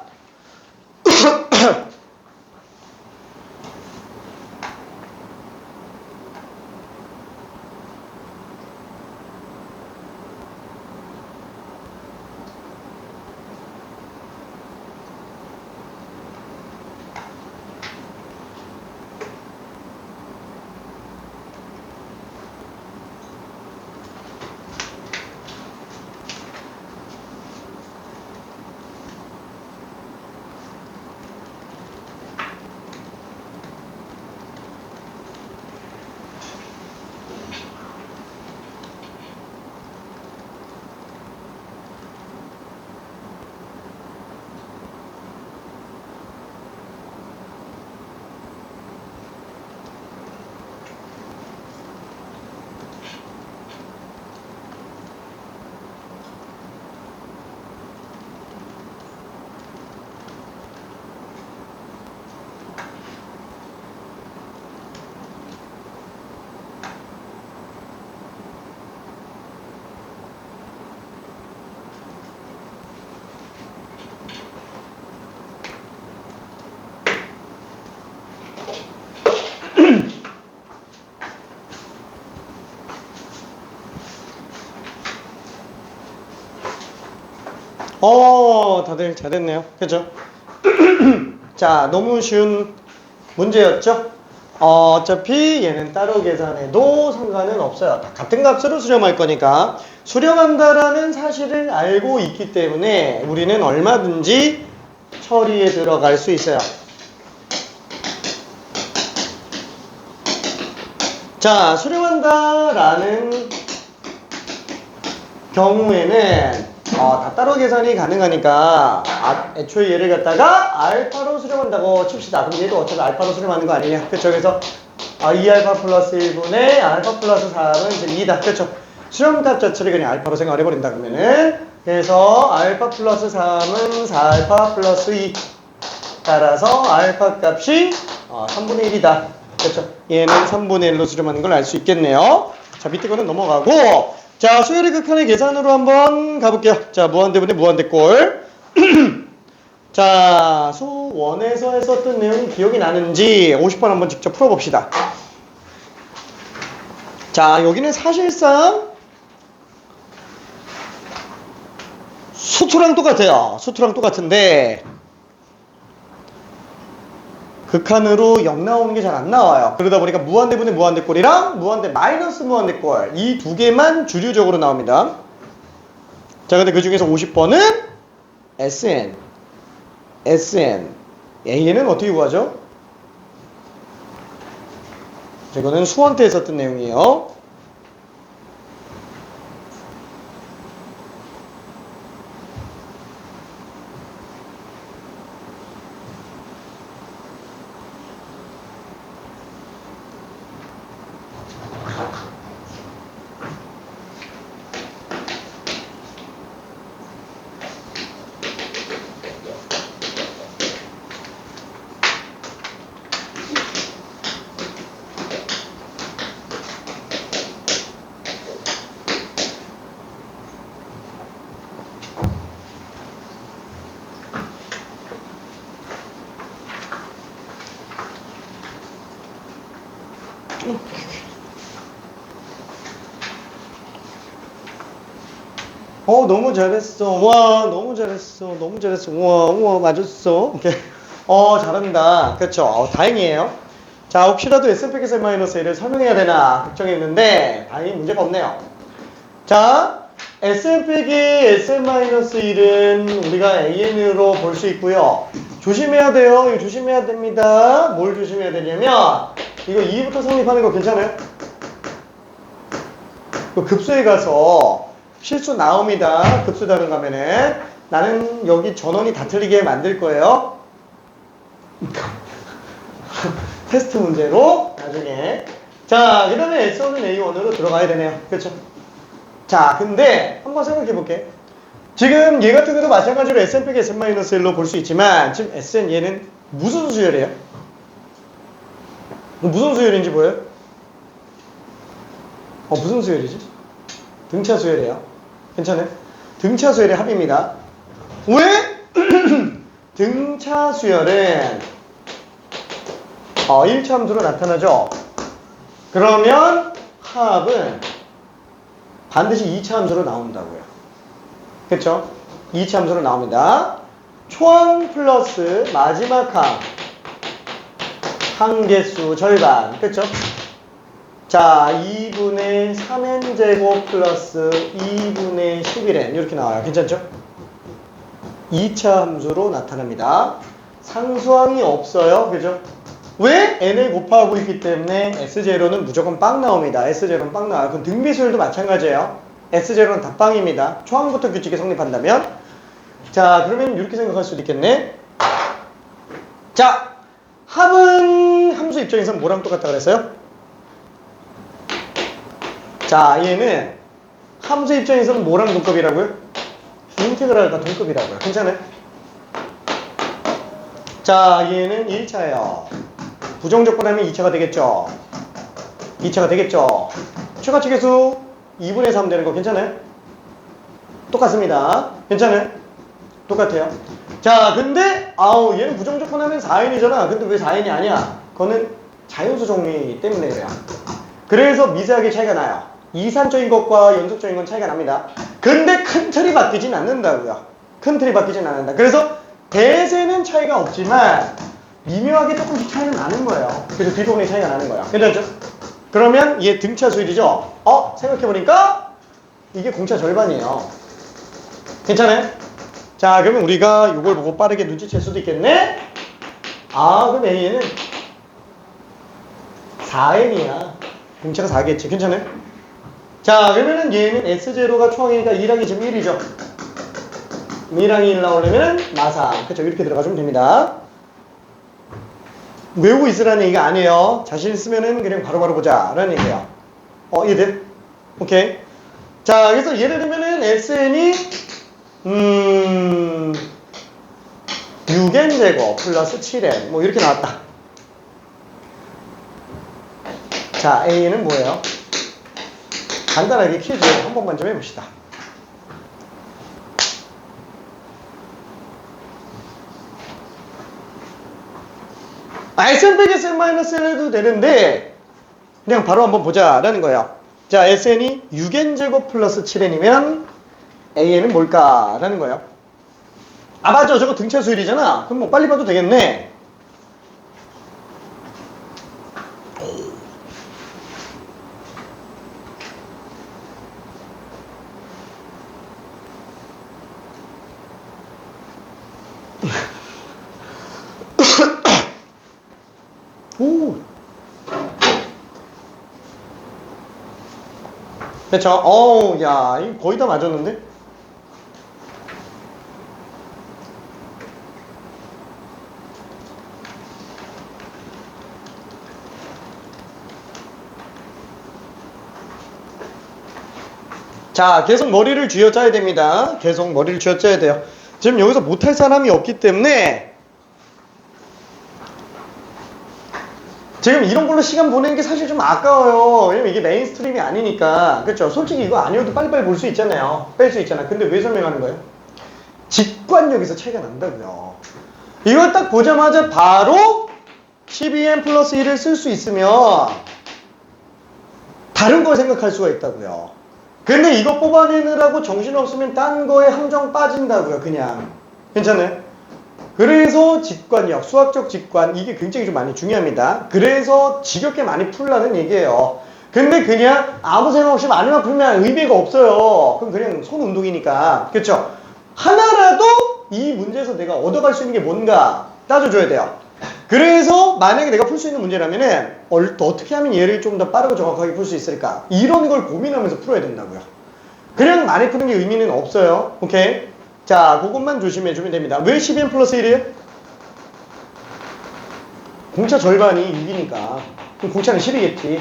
[SPEAKER 1] 다들 잘했네요. 그죠? 자, 너무 쉬운 문제였죠? 어차피 얘는 따로 계산해도 상관은 없어요. 같은 값으로 수렴할 거니까 수렴한다라는 사실을 알고 있기 때문에 우리는 얼마든지 처리에 들어갈 수 있어요. 자, 수렴한다라는 경우에는 다 따로 계산이 가능하니까 애초에 얘를 갖다가 알파로 수렴한다고 칩시다. 그럼 얘도 어차피 알파로 수렴하는 거 아니냐? 그쵸? 그래서 2알파 플러스 1분의 알파 플러스 4는 이제 2다. 그쵸? 수렴값 자체를 그냥 알파로 생각을 해버린다 그러면은 그래서 알파 플러스 3은 4알파 플러스 2 따라서 알파 값이 3분의 1이다. 그쵸? 얘는 3분의 1로 수렴하는 걸 알 수 있겠네요. 자, 밑에 거는 넘어가고 자, 수열의 극한의 계산으로 한번 가볼게요. 자, 무한대분의 무한대꼴. 자, 수1에서 했었던 내용이 기억이 나는지 50번 한번 직접 풀어봅시다. 자, 여기는 사실상 수투랑 똑같아요. 수투랑 똑같은데 극한으로 0 나오는 게 잘 안 나와요. 그러다 보니까 무한대분의 무한대꼴이랑 무한대 마이너스 무한대꼴 이 두 개만 주류적으로 나옵니다. 자, 근데 그 중에서 50번은 SN. AN은 어떻게 구하죠? 자, 이거는 수원 때 했었던 내용이에요. 너무 잘했어. 와, 너무 잘했어. 너무 잘했어. 우와, 맞았어. 오케이. 잘한다. 그렇죠. 다행이에요. 자, 혹시라도 SN-1을 설명해야 되나 걱정했는데 다행히 문제가 없네요. 자, SN-1은 우리가 AN으로 볼 수 있고요. 조심해야 돼요. 이거 조심해야 됩니다. 뭘 조심해야 되냐면 이거 2부터 성립하는 거 괜찮아요? 급수에 가서 실수 나옵니다. 급수 다른 가면은 나는 여기 전원이 다 틀리게 만들 거예요. 테스트 문제로 나중에. 자, 그 다음에 S1은 A1으로 들어가야 되네요. 그렇죠? 자, 근데 한번 생각해 볼게. 지금 얘 같은 경우도 마찬가지로 SN-1로 볼 수 있지만 지금 SN 얘는 무슨 수열이에요? 무슨 수열인지 보여요? 무슨 수열이지? 등차 수열이에요. 괜찮아요? 등차 수열의 합입니다. 왜? 등차 수열은 1차 함수로 나타나죠. 그러면 합은 반드시 2차 함수로 나온다고요. 그쵸? 2차 함수로 나옵니다. 초항 플러스 마지막 항개수 절반. 그쵸? 자, 2분의 3n제곱 플러스 2분의 11n 이렇게 나와요. 괜찮죠? 2차 함수로 나타납니다. 상수항이 없어요. 그죠? 왜? n을 곱하고 있기 때문에 S0는 무조건 빵 나옵니다. S0는 빵 나와요. 그럼 등비수열도 마찬가지예요. S0는 다 빵입니다. 초항부터 규칙이 성립한다면. 자, 그러면 이렇게 생각할 수도 있겠네. 자, 합은 함수 입장에서 뭐랑 똑같다 그랬어요? 자, 얘는 함수 입장에서는 뭐랑 동급이라고요? 인테그랄과 동급이라고요. 괜찮아요? 자, 얘는 1차예요. 부정조건하면 2차가 되겠죠? 2차가 되겠죠? 최가치 계수 2분의 3 되는 거 괜찮아요? 똑같습니다. 괜찮아요? 똑같아요. 자, 근데 얘는 부정조건하면 4n이잖아. 근데 왜 4n이 아니야? 그거는 자연수 정리 때문에 그래요. 그래서 미세하게 차이가 나요. 이산적인 것과 연속적인 건 차이가 납니다. 근데 큰 틀이 바뀌진 않는다고요. 큰 틀이 바뀌진 않는다. 그래서 대세는 차이가 없지만 미묘하게 조금씩 차이는 나는 거예요. 그래서 뒷부분에 차이가 나는 거예요. 괜찮죠? 그러면 얘 등차 수율이죠? 생각해보니까 이게 공차 절반이에요. 괜찮아요? 자, 그러면 우리가 이걸 보고 빠르게 눈치챌 수도 있겠네? 그럼 A는 4n이야. 공차가 4겠지. 괜찮아요? 자, 그러면은 얘는 S0가 초항이니까 2랑이 지금 1이죠. 2랑이 1 나오려면은 마상. 그쵸? 이렇게 들어가주면 됩니다. 외우고 있으라는 얘기가 아니에요. 자신 있으면은 그냥 바로바로 보자. 라는 얘기예요. 이해돼? 오케이. 자, 그래서 예를 들면은 SN이, 6n 제곱 플러스 7n. 뭐 이렇게 나왔다. 자, A는 뭐예요? 간단하게 퀴즈 한 번만 좀 해봅시다. SN 빼기 SN-1 해도 되는데 그냥 바로 한번 보자라는 거예요. 자, SN이 6n제곱 플러스 7n이면 AN은 뭘까라는 거예요. 맞아. 저거 등차 수열이잖아. 그럼 뭐 빨리 봐도 되겠네. 오. 그쵸? 어우, 야, 이거 거의 다 맞았는데? 자, 계속 머리를 쥐어짜야 됩니다. 계속 머리를 쥐어짜야 돼요. 지금 여기서 못할 사람이 없기 때문에 지금 이런 걸로 시간 보내는 게 사실 좀 아까워요. 왜냐면 이게 메인스트림이 아니니까. 그쵸? 솔직히 이거 아니어도 빨리빨리 볼 수 있잖아요. 뺄 수 있잖아. 근데 왜 설명하는 거예요? 직관력에서 차이가 난다고요. 이걸 딱 보자마자 바로 12n 플러스 1을 쓸 수 있으면 다른 걸 생각할 수가 있다고요. 근데 이거 뽑아내느라고 정신없으면 딴 거에 함정 빠진다고요. 그냥. 괜찮아요? 그래서 직관력, 수학적 직관, 이게 굉장히 좀 많이 중요합니다. 그래서 지겹게 많이 풀라는 얘기예요. 근데 그냥 아무 생각 없이 많이만 풀면 의미가 없어요. 그럼 그냥 손 운동이니까. 그렇죠? 하나라도 이 문제에서 내가 얻어갈 수 있는 게 뭔가 따져줘야 돼요. 그래서 만약에 내가 풀 수 있는 문제라면은 어떻게 하면 얘를 좀 더 빠르고 정확하게 풀 수 있을까? 이런 걸 고민하면서 풀어야 된다고요. 그냥 많이 푸는 게 의미는 없어요. 오케이? 자, 그것만 조심해주면 됩니다. 왜 12n 플러스 1이에요? 공차 절반이 6이니까. 그럼 공차는 10이겠지.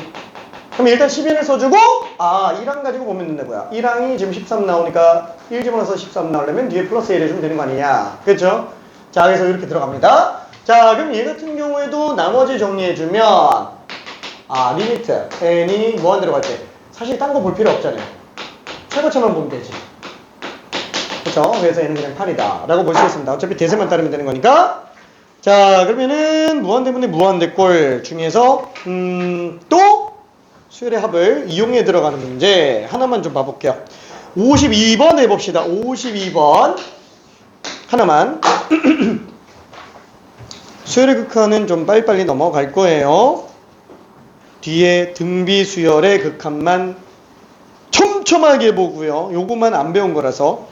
[SPEAKER 1] 그럼 일단 12n을 써주고, 1항 가지고 보면 된다고요. 1항이 지금 13 나오니까 1 집어넣어서 13 나오려면 뒤에 플러스 1 해주면 되는 거 아니냐. 그렇죠? 자, 그래서 이렇게 들어갑니다. 자, 그럼 얘 같은 경우에도 나머지 정리해주면, 리미트. n이 무한대로 갈 때. 사실 딴 거 볼 필요 없잖아요. 최고차만 보면 되지. 그쵸? 그래서 얘는 그냥 8이다 라고 볼 수 있습니다. 어차피 대세만 따르면 되는 거니까. 자, 그러면은 무한대분의 무한대꼴 중에서 또 수열의 합을 이용해 들어가는 문제 하나만 좀 봐볼게요. 52번 해봅시다. 52번 하나만. 수열의 극한은 좀 빨리빨리 넘어갈 거예요. 뒤에 등비수열의 극한만 촘촘하게 보고요. 요거만 안 배운 거라서.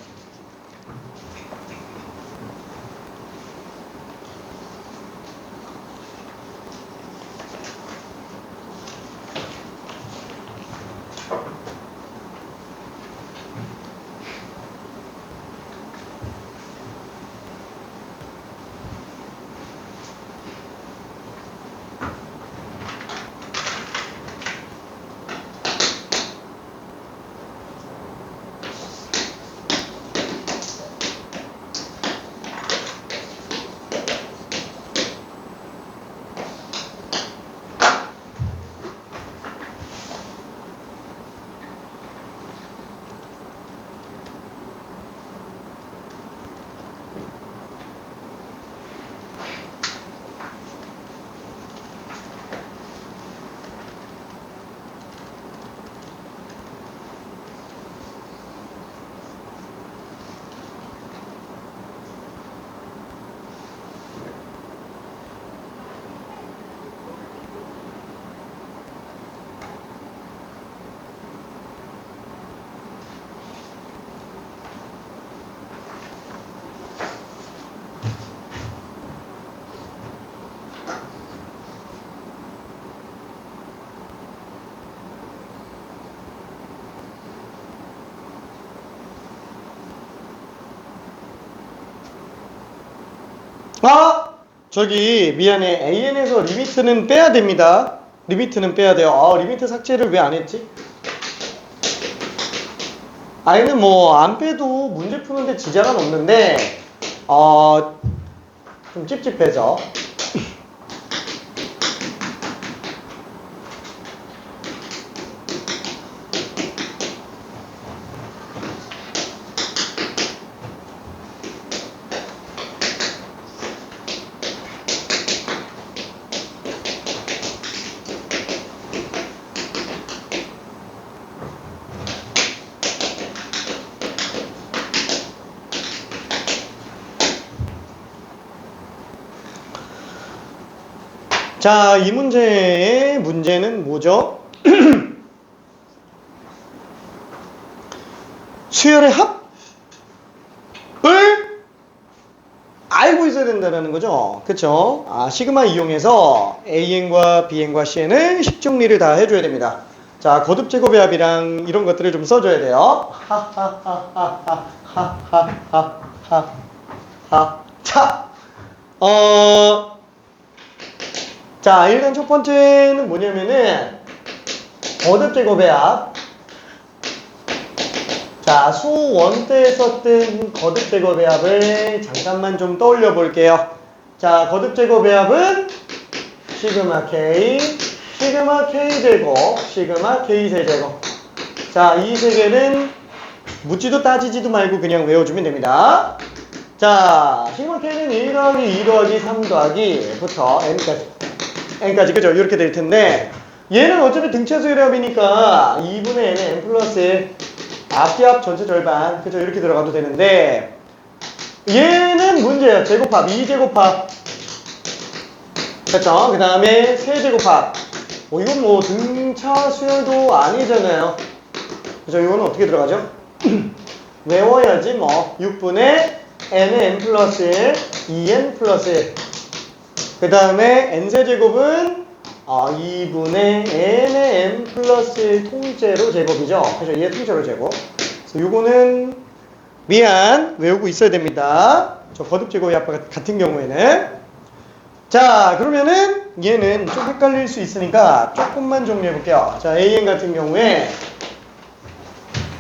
[SPEAKER 1] 저기 미안해. AN에서 리미트는 빼야 됩니다. 리미트는 빼야 돼요. 리미트 삭제를 왜 안 했지? 아이는 뭐 안 빼도 문제 푸는데 지장은 없는데 좀 찝찝해져. 자, 이 문제의 문제는 뭐죠? 수열의 합을 알고 있어야 된다는 거죠. 그쵸? 시그마 이용해서 AN과 BN과 CN을 식정리를 다 해줘야 됩니다. 자, 거듭 제곱의 합이랑 이런 것들을 좀 써줘야 돼요. 자, 일단 첫 번째는 뭐냐면은 거듭 제곱의 합. 자, 수원 때 썼던 거듭 제곱의 합을 잠깐만 좀 떠올려 볼게요. 자, 거듭 제곱의 합은 시그마 K, 시그마 K 제곱, 시그마 K 세제곱. 자, 이 세 개는 묻지도 따지지도 말고 그냥 외워주면 됩니다. 자, 시그마 K는 1 더하기 2 더하기 3 더하기부터 n까지 그죠? 이렇게 될 텐데 얘는 어차피 등차 수열합이니까 2분의 n의 n 플러스 1 앞뒤합 전체 절반 그죠? 이렇게 들어가도 되는데 얘는 문제예요. 제곱합 2제곱합 그렇죠? 그 다음에 세제곱합 이건 뭐 등차 수열도 아니잖아요. 그죠? 이거는 어떻게 들어가죠? 외워야지 뭐 6분의 n의 n 플러스 1 2n 플러스 1 그 다음에 n세제곱은 2분의 n의 n 플러스 1 통째로 제곱이죠. 그래서 얘 통째로 제곱. 그래서 요거는 외우고 있어야 됩니다. 저 거듭 제곱의 합 같은 경우에는. 자, 그러면은 얘는 좀 헷갈릴 수 있으니까 조금만 정리해 볼게요. 자, AN 같은 경우에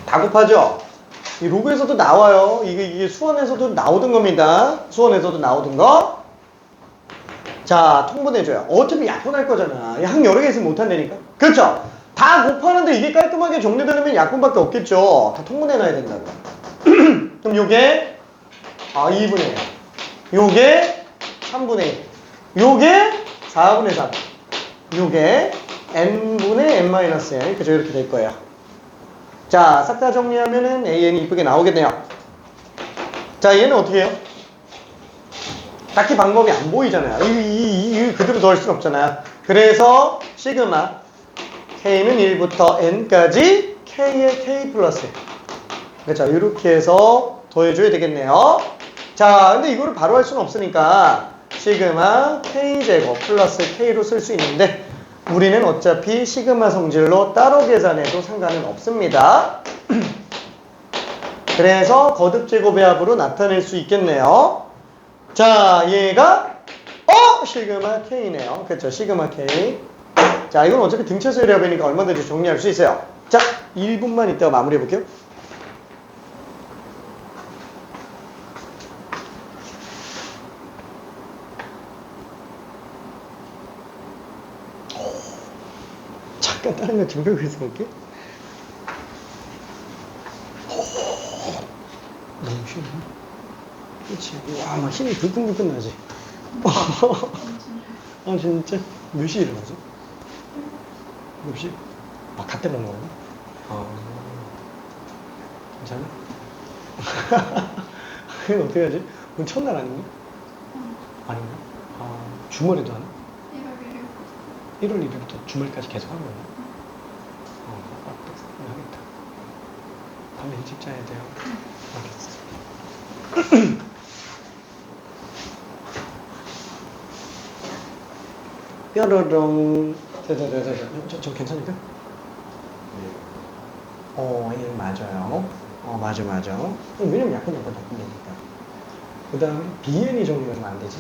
[SPEAKER 1] 다 곱하죠. 이 로그에서도 나와요. 이게 수원에서도 나오던 겁니다. 수원에서도 나오던 거. 자, 통분해줘요. 어차피 약분할 거잖아. 항 여러 개 있으면 못한다니까. 그렇죠? 다 곱하는데 이게 깔끔하게 정리되려면 약분밖에 없겠죠. 다 통분해놔야 된다고. 그럼 요게 2분의 1. 요게 3분의 1. 요게 4분의 3. 요게 n분의 n-1. 그죠? 이렇게 될 거예요. 자, 싹 다 정리하면은 AN이 이쁘게 나오겠네요. 자, 얘는 어떻게 해요? 딱히 방법이 안 보이잖아요. 이 그대로 더할 수는 없잖아요. 그래서 시그마 K는 1부터 N까지 K의 K 플러스. 그렇죠. 이렇게 해서 더해줘야 되겠네요. 자, 근데 이거를 바로 할 수는 없으니까 시그마 K제곱 플러스 K로 쓸 수 있는데 우리는 어차피 시그마 성질로 따로 계산해도 상관은 없습니다. 그래서 거듭 제곱의 합으로 나타낼 수 있겠네요. 자, 얘가 시그마 K네요. 그렇죠. 시그마 K. 자, 이건 어차피 등차 수열의 합이니까 얼마든지 정리할 수 있어요. 자, 1분만 이따가 마무리해 볼게요. 잠깐 다른 거 준비하고 있어 볼게요. 너무 쉬워. 그렇지. 와, 막 힘이 불끈불끈 나지. 진짜? 몇 시에 일어나죠? 몇 시? 갔다 놓는 거야? 괜찮아? 이건 어떻게 하지? 오늘 첫날 아닌가? 아닌가? 주말에도 하나? 1월 1일부터 주말까지 계속 하는 거야? 하겠다. 밤에 일찍 자야 돼요. 알겠어. 뾰로롱. 저 괜찮을까? 예, 맞아요. 맞아. 왜냐면 약간 바꾸니까. 그 다음에 BN이 정리가 좀 안 되지.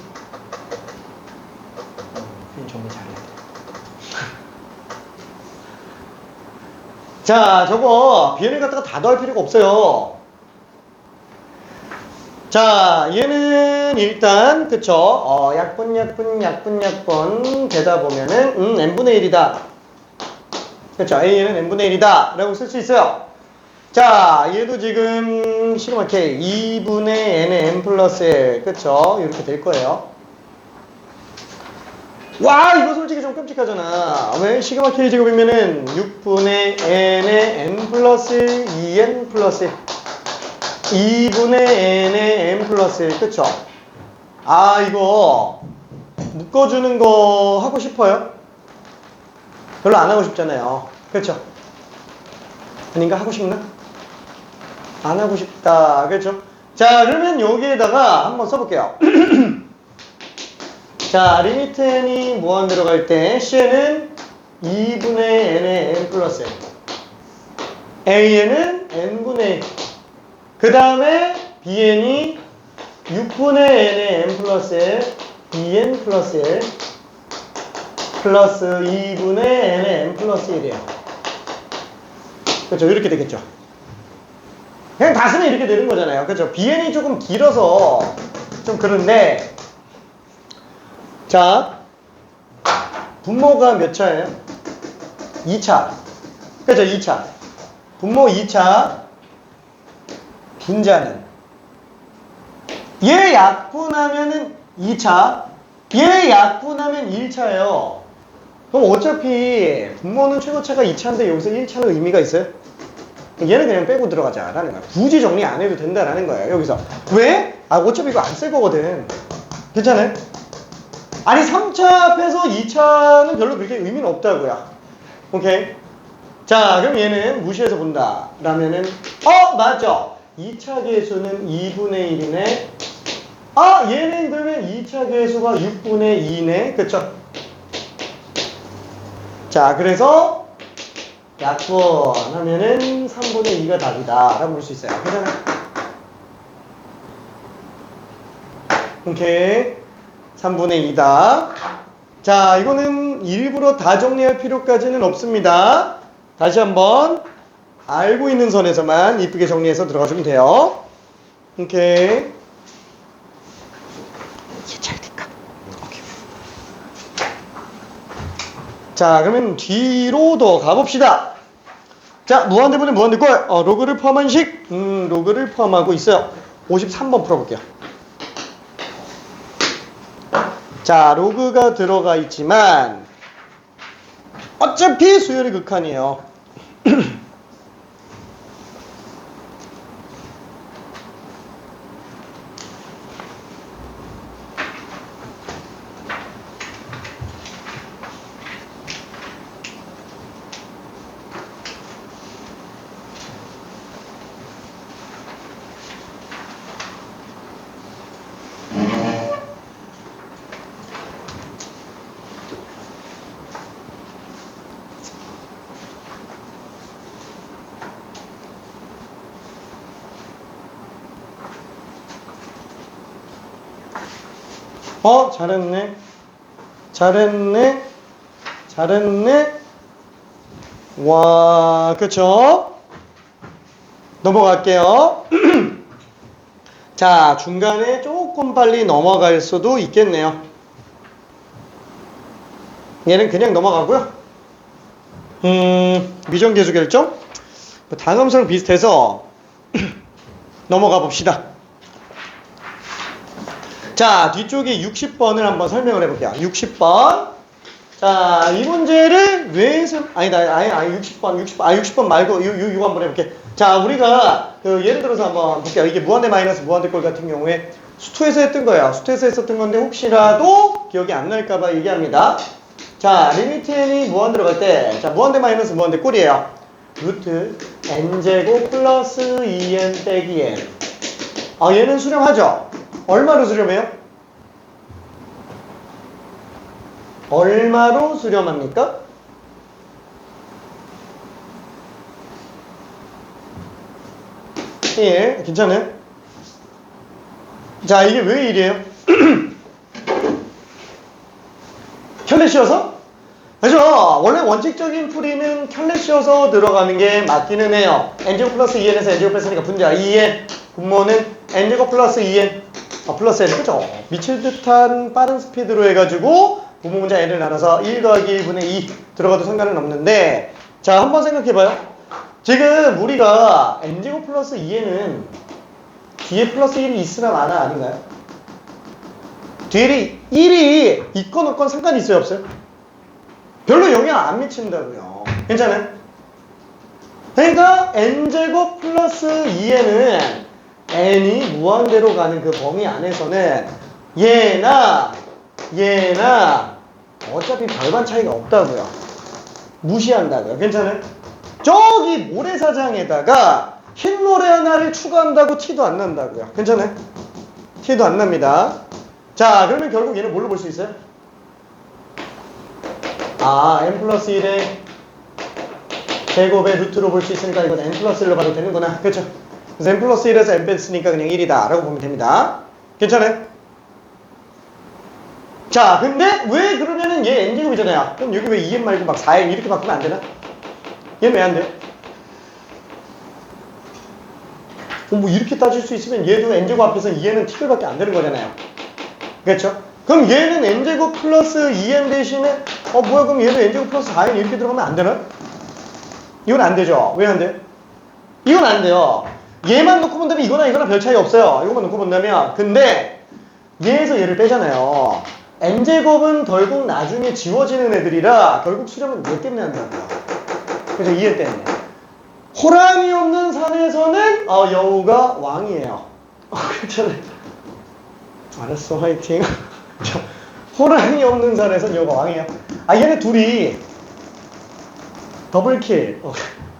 [SPEAKER 1] 정리 잘해야 돼. 자, 저거 BN을 갖다가 다 더할 필요가 없어요. 자, 얘는 일단 그쵸? 약분 되다 보면은 n분의 1이다. 그쵸? A는 n분의 1이다 라고 쓸 수 있어요. 자, 얘도 지금 시그마 K 2분의 n의 n 플러스 1. 그쵸? 이렇게 될 거예요. 와, 이거 솔직히 좀 끔찍하잖아. 왜? 시그마 K 제곱이면은 6분의 n의 n 플러스 1, 2n 플러스 1. 2분의 n의 n 플러스 1. 그쵸? 이거 묶어주는 거 하고 싶어요? 별로 안 하고 싶잖아요. 그쵸? 아닌가? 하고 싶나? 안 하고 싶다. 그렇죠? 자, 그러면 여기에다가 한번 써볼게요. 자, 리미트 n이 무한 들어갈 때 cn은 2분의 n의 n 플러스 n, an은 n분의 그 다음에 bn이 6분의 n의 n 플러스 l, bn 플러스 l 플러스 2분의 n의 n 플러스 1이에요. 그렇죠? 이렇게 되겠죠. 그냥 다 쓰면 이렇게 되는 거잖아요. 그렇죠? bn이 조금 길어서 좀 그런데, 자, 분모가 몇 차예요? 2차. 그렇죠? 2차. 분모 2차. 분자는 얘 약분하면은 2차, 얘 약분하면 1차예요. 그럼 어차피 분모는 최고차가 2차인데 여기서 1차는 의미가 있어요? 얘는 그냥 빼고 들어가자라는 거야. 굳이 정리 안 해도 된다라는 거예요. 여기서 왜? 아, 어차피 이거 안 쓸 거거든. 괜찮아요? 아니 3차 앞에서 2차는 별로 그렇게 의미는 없다고요. 오케이? 자, 그럼 얘는 무시해서 본다 라면은 맞죠? 2차 계수는 2분의 1이네. 얘는 그러면 2차 계수가 6분의 2네. 그쵸? 자, 그래서 약분하면은 3분의 2가 답이다 라고 볼 수 있어요. 괜찮아요? 오케이. 3분의 2다. 자, 이거는 일부러 다 정리할 필요까지는 없습니다. 다시 한번 알고 있는 선에서만 이쁘게 정리해서 들어가주면 돼요. 오케이. 이게 잘 될까? 오케이. 자, 그러면 뒤로 더 가봅시다. 자, 무한대분의 무한대꼴. 로그를 포함한 식. 로그를 포함하고 있어요. 53번 풀어볼게요. 자, 로그가 들어가 있지만 어차피 수열이 극한이에요. 잘했네. 잘했네. 잘했네. 와, 그쵸? 넘어갈게요. 자, 중간에 조금 빨리 넘어갈 수도 있겠네요. 얘는 그냥 넘어가고요. 미정계수 결정? 단음수랑 비슷해서 넘어가 봅시다. 자, 뒤쪽에 60번을 한번 설명을 해볼게요. 60번. 자, 이 문제를 왜 아니다, 60번 말고 이거 한번 해볼게. 자, 우리가 예를 들어서 한번 볼게요. 이게 무한대 마이너스 무한대 꼴 같은 경우에 수투에서 했던 거예요. 수투에서 했었던 건데 혹시라도 기억이 안 날까봐 얘기합니다. 자, 리미트 n이 무한 들어갈 때, 자, 무한대 마이너스 무한대 꼴이에요. 루트 n제곱 플러스 2n 빼기 n. 얘는 수렴하죠? 얼마로 수렴해요? 얼마로 수렴합니까? 예, 괜찮아요? 자, 이게 왜 1이에요? 켤레 씌워서? 그죠? 원래 원칙적인 풀이는 켤레 씌워서 들어가는 게 맞기는 해요. n제곱 플러스 2n에서 n제곱 뺐으니까 분자 2n. 분모는 n제곱 플러스 2n. 플러스 n. 그죠? 미칠 듯한 빠른 스피드로 해가지고 부분 문자 n을 나눠서 1 더하기 1분의 2 들어가도 상관은 없는데, 자, 한번 생각해봐요. 지금 우리가 n제곱 플러스 2n은 뒤에 플러스 1이 있으나 마나 아닌가요? 뒤에 1이 있건 없건 상관이 있어요, 없어요? 별로 영향 안 미친다고요. 괜찮아요? 그러니까 n제곱 플러스 2n은 n이 무한대로 가는 그 범위 안에서는 얘나 어차피 별반 차이가 없다고요. 무시한다고요. 괜찮아요? 저기 모래사장에다가 흰 모래 하나를 추가한다고 티도 안 난다고요. 괜찮아요? 티도 안 납니다. 자, 그러면 결국 얘는 뭘로 볼 수 있어요? 아, n 플러스 1의 제곱의 루트로 볼 수 있으니까 이건 n 플러스 1로 봐도 되는구나. 그렇죠? 그래서 n 플러스 1에서 n 뺐으니까 그냥 1이다 라고 보면 됩니다. 괜찮아요? 자, 근데 왜 그러면은 얘 n제곱이잖아요. 그럼 여기 왜 2n 말고 막 4n 이렇게 바꾸면 안 되나? 얘는 왜 안 돼요? 뭐 이렇게 따질 수 있으면 얘도 n제곱 앞에서 2n은 t별밖에 안 되는 거잖아요. 그렇죠? 그럼 얘는 n제곱 플러스 2n 대신에 뭐야 그럼 얘도 n제곱 플러스 4n 이렇게 들어가면 안 되나? 이건 안 되죠. 왜 안 돼? 이건 안 돼요. 얘만 놓고 본다면 이거나 별 차이 없어요. 이것만 놓고 본다면. 근데 얘에서 얘를 빼잖아요. n제곱은 결국 나중에 지워지는 애들이라 결국 수렴은 얘 때문에 한다고요. 그래서 2n 때문에. 호랑이 없는 산에서는 여우가 왕이에요. 괜찮아요. 알았어, 화이팅. 호랑이 없는 산에서는 여우가 왕이에요. 얘네 둘이 더블킬.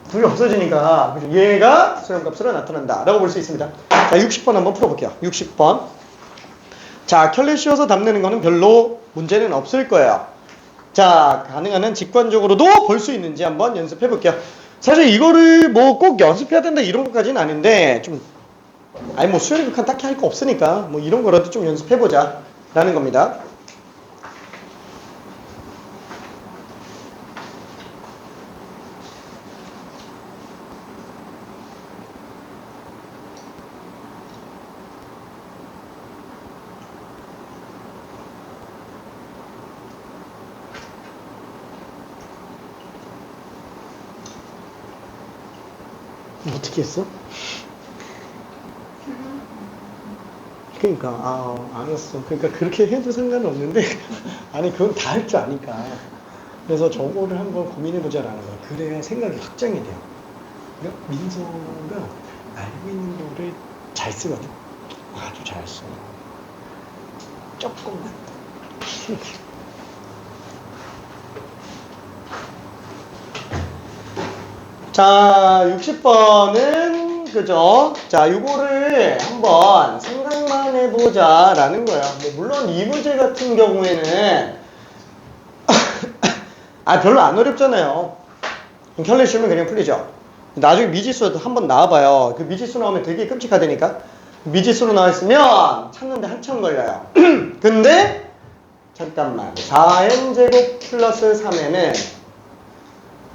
[SPEAKER 1] 둘이 없어지니까 얘가 수렴값으로 나타난다 라고 볼 수 있습니다. 자, 60번 한번 풀어볼게요. 60번. 자, 켤레 씌워서 담는 거는 별로 문제는 없을 거예요. 자, 가능한 한 직관적으로도 볼 수 있는지 한번 연습해 볼게요. 사실 이거를 뭐 꼭 연습해야 된다 이런 것까지는 아닌데 좀 뭐 수행 극한 딱히 할 거 없으니까 뭐 이런 거라도 좀 연습해 보자 라는 겁니다. 어떻게 했어? 그러니까 알았어. 그러니까 그렇게 해도 상관은 없는데 아니 그건 다 할 줄 아니까. 그래서 저거를 한번 고민해보자라는 거야. 그래야 생각이 확장이 돼요. 그러니까 민서가 알고 있는 거를 잘 쓰거든. 아주 잘 써. 조금만. 자, 60번은 그죠? 자, 요거를 한번 생각만 해보자 라는 거야. 물론 이 문제 같은 경우에는 별로 안 어렵잖아요. 켤레 씌우면 그냥 풀리죠. 나중에 미지수 한번 나와봐요. 그 미지수 나오면 되게 끔찍하다니까. 미지수로 나와있으면 찾는데 한참 걸려요. 근데 잠깐만 4n제곱 플러스 3n은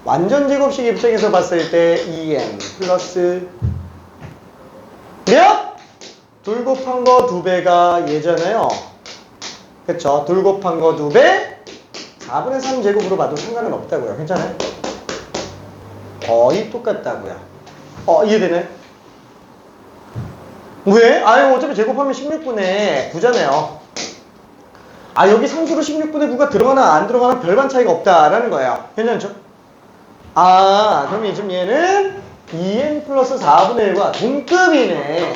[SPEAKER 1] 완전 제곱식 입장에서 봤을 때 2n 플러스 몇? 둘 곱한 거 2배가 얘잖아요. 그쵸? 둘 곱한 거 2배 4분의 3 제곱으로 봐도 상관은 없다고요. 괜찮아요? 거의 똑같다고요. 이해되네? 왜? 어차피 제곱하면 16분의 9잖아요. 여기 상수로 16분의 9가 들어가나 안 들어가나 별반 차이가 없다라는 거예요. 괜찮죠? 그럼 지금 얘는 2n 플러스 4분의 1과 동급이네.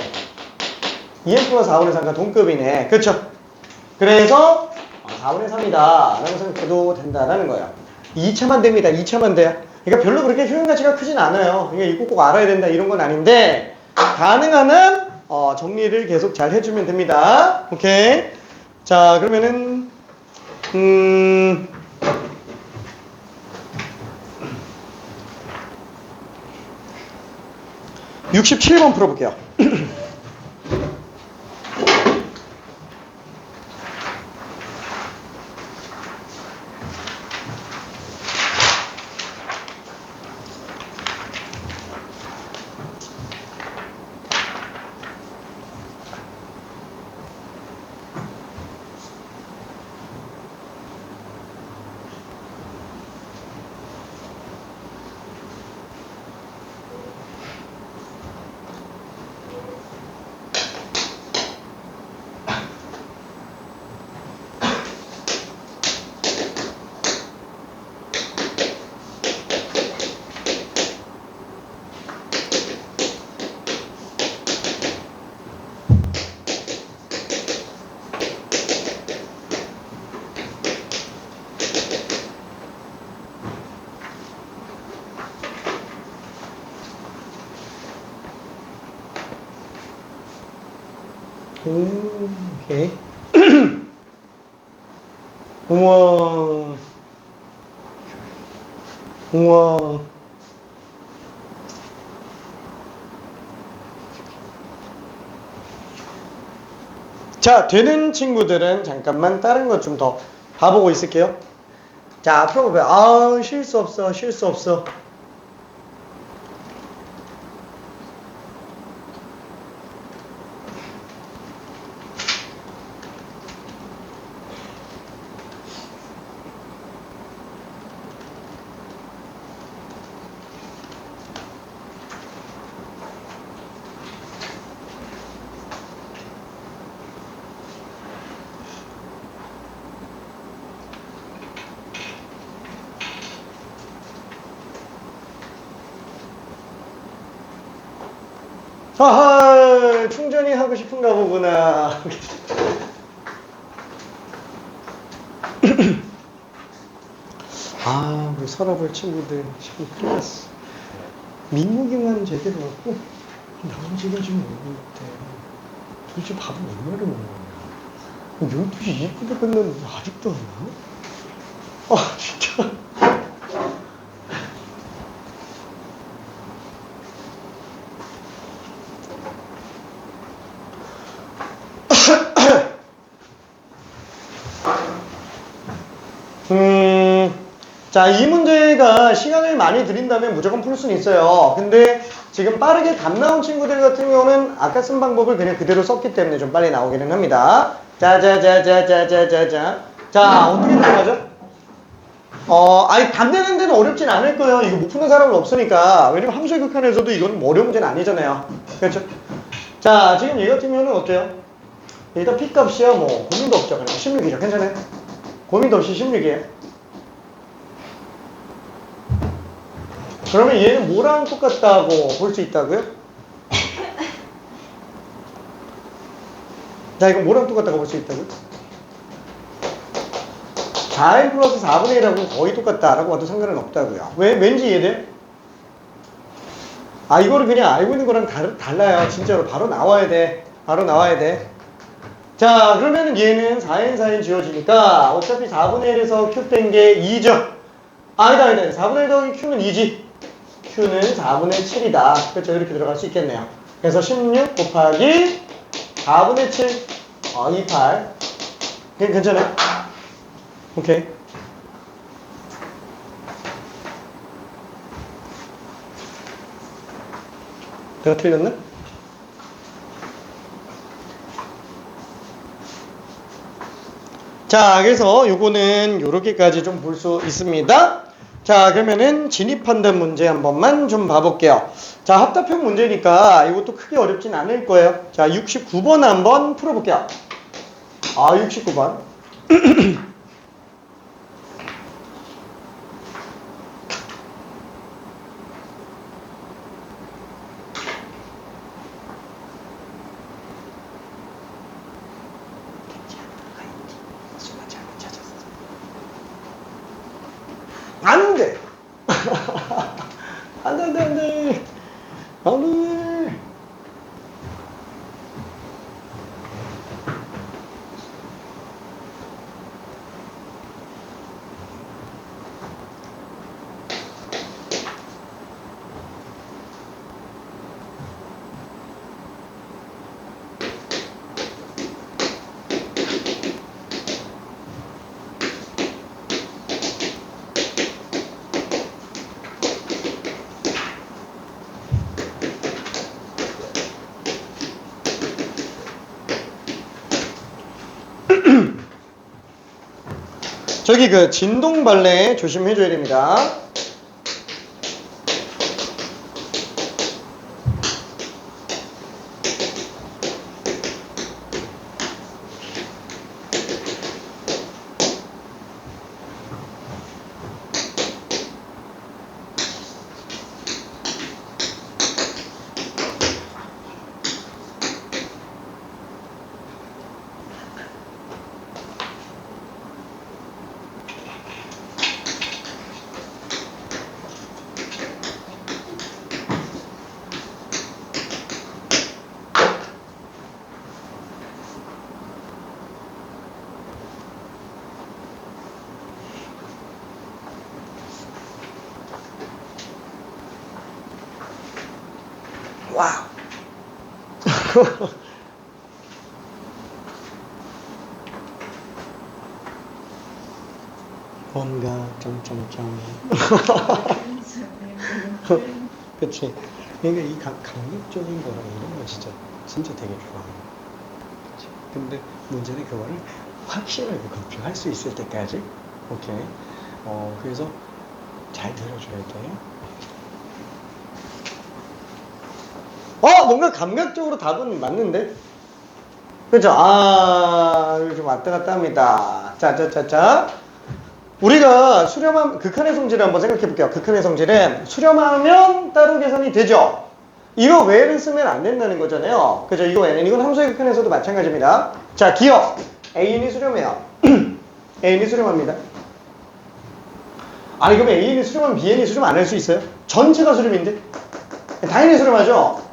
[SPEAKER 1] 2n 플러스 4분의 3과 동급이네. 그쵸? 그래서 4분의 3이다 라고 생각해도 된다라는 거예요. 2차만 됩니다. 2차만 돼요. 그러니까 별로 그렇게 효용가치가 크진 않아요. 그러니까 이거 꼭 알아야 된다 이런 건 아닌데 가능한 한 정리를 계속 잘 해주면 됩니다. 오케이? 자, 그러면은 67번 풀어볼게요. 오케이. 우와. 우와. 자, 되는 친구들은 잠깐만 다른 것 좀 더 봐보고 있을게요. 자, 풀어봐요. 아, 쉴 수 없어, 쉴 수 없어. 아하, 충전이 하고 싶은가 보구나. 아, 우리 서러볼 친구들 지금 큰일 났어. 민국이만 제대로 왔고 나머지가 지금 오고 있대. 도대체 밥을 얼마나 먹는 거야? 12시 20분에 끝났는데 아직도 안 와? 아, 진짜. 자, 이 문제가 시간을 많이 들인다면 무조건 풀 수는 있어요. 근데 지금 빠르게 답 나온 친구들 같은 경우는 아까 쓴 방법을 그냥 그대로 썼기 때문에 좀 빨리 나오기는 합니다. 자자자자자자자자. 자, 어떻게 들어가죠? 아니, 답 내는 데는 어렵진 않을 거예요. 이거 못 푸는 사람은 없으니까. 왜냐면 함수의 극한에서도 이건 어려운 문제는 아니잖아요. 그렇죠? 자, 지금 얘 같은 경우는 어때요? 일단 P 값이야, 뭐, 고민도 없죠. 그냥 16이죠. 괜찮아요? 고민도 없이 16이에요. 그러면 얘는 뭐랑 똑같다고 볼 수 있다고요? 자, 이거 뭐랑 똑같다고 볼 수 있다고요? 4n 플러스 4분의 1하고 거의 똑같다라고 봐도 상관은 없다고요. 왜? 왠지 이해돼요? 아, 이거를 그냥 알고 있는 거랑 달라요. 진짜로. 바로 나와야 돼. 바로 나와야 돼. 자, 그러면은 얘는 4n, 4n 지워지니까 어차피 4분의 1에서 q 뺀 게 2죠? 아니다. 4분의 1 더하기 q는 2지. q는 4분의 7이다. 그렇죠? 이렇게 들어갈 수 있겠네요. 그래서 16 곱하기 4분의 7, 28. 괜찮아요? 오케이. 내가 틀렸나? 자, 그래서 요거는 요렇게까지 좀 볼 수 있습니다. 자, 그러면은 진입판단 문제 한 번만 좀 봐볼게요. 자, 합답형 문제니까 이것도 크게 어렵진 않을 거예요. 자, 69번 한번 풀어볼게요. 아, 69번. 안 돼! 안 돼, 안 돼, 안 돼! 안 돼! 저기 그 진동벌레 조심해줘야 됩니다. 와우. 뭔가 점점점. 그치. 그러니까 이 강력적인 거랑 이런 거 진짜 되게 좋아. 그치. 근데 문제는 그거를 확실하게 검증할 수 있을 때까지. 오케이. 그래서 잘 들어줘야 돼. 뭔가 감각적으로 답은 맞는데? 그죠? 이거 좀 왔다 갔다 합니다. 자. 우리가 수렴하면, 극한의 성질을 한번 생각해 볼게요. 극한의 성질은 수렴하면 따로 계산이 되죠? 이거 외에는 쓰면 안 된다는 거잖아요. 그죠? 이거 외에는. 이건 함수의 극한에서도 마찬가지입니다. 자, 기억. A인이 수렴해요. A인이 수렴합니다. 아니, 그럼 A인이 수렴하면 B인이 수렴 안 할 수 있어요? 전체가 수렴인데? 당연히 수렴하죠?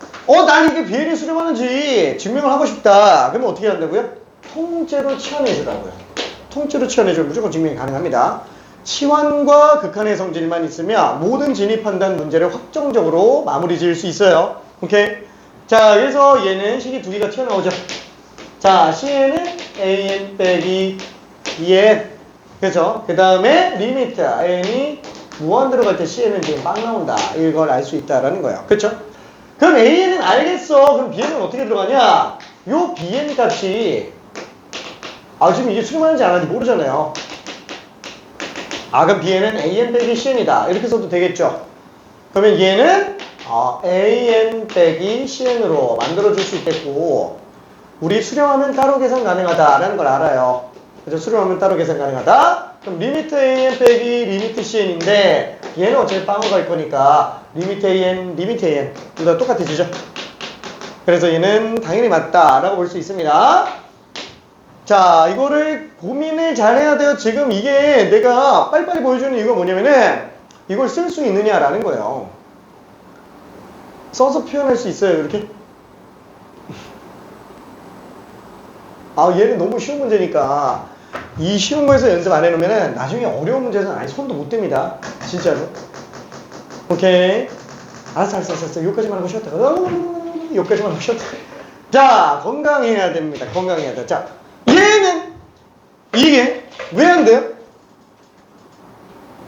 [SPEAKER 1] 난 이게 B인이 수렴하는지 증명을 하고 싶다. 그러면 어떻게 한다고요? 통째로 치환해주라고요. 통째로 치환해주면 무조건 증명이 가능합니다. 치환과 극한의 성질만 있으면 모든 진입 판단 문제를 확정적으로 마무리 지을 수 있어요. 오케이? 자, 그래서 얘는 식이 두 개가 튀어나오죠. 자, Cn은 AN 빼기 BN. 그죠? 그 다음에 리미트 N이 무한대로 갈 때 Cn은 지금 빵 나온다. 이걸 알 수 있다라는 거예요. 그쵸? 그럼 AN은 알겠어. 그럼 BN은 어떻게 들어가냐? 요 BN 값이 지금 이게 수렴하는지 안 하는지 모르잖아요. 그럼 BN은 AN 빼기 CN이다. 이렇게 써도 되겠죠? 그러면 얘는 AN 빼기 CN으로 만들어줄 수 있겠고, 우리 수렴하면 따로 계산 가능하다라는 걸 알아요. 그래서 수렴하면 따로 계산 가능하다? 그럼 리미트 AN 빼기 리미트 CN인데, 얘는 어차피 빵으로 갈 거니까, 리미트 AN, 리미트 AN. 둘 다 똑같아지죠? 그래서 얘는 당연히 맞다라고 볼 수 있습니다. 자, 이거를 고민을 잘 해야 돼요. 지금 이게 내가 빨리빨리 보여주는 이유가 뭐냐면은 이걸 쓸 수 있느냐라는 거예요. 써서 표현할 수 있어요, 이렇게? 얘는 너무 쉬운 문제니까 이 쉬운 거에서 연습 안 해놓으면은 나중에 어려운 문제에서는 아예 손도 못 댑니다. 진짜로. 오케이. 알았어. 여기까지만 하고 쉬었다가. 여기까지만 하고 쉬었다가. 자, 건강해야 됩니다. 건강해야 돼. 자. 얘는 이게 왜 안 돼요?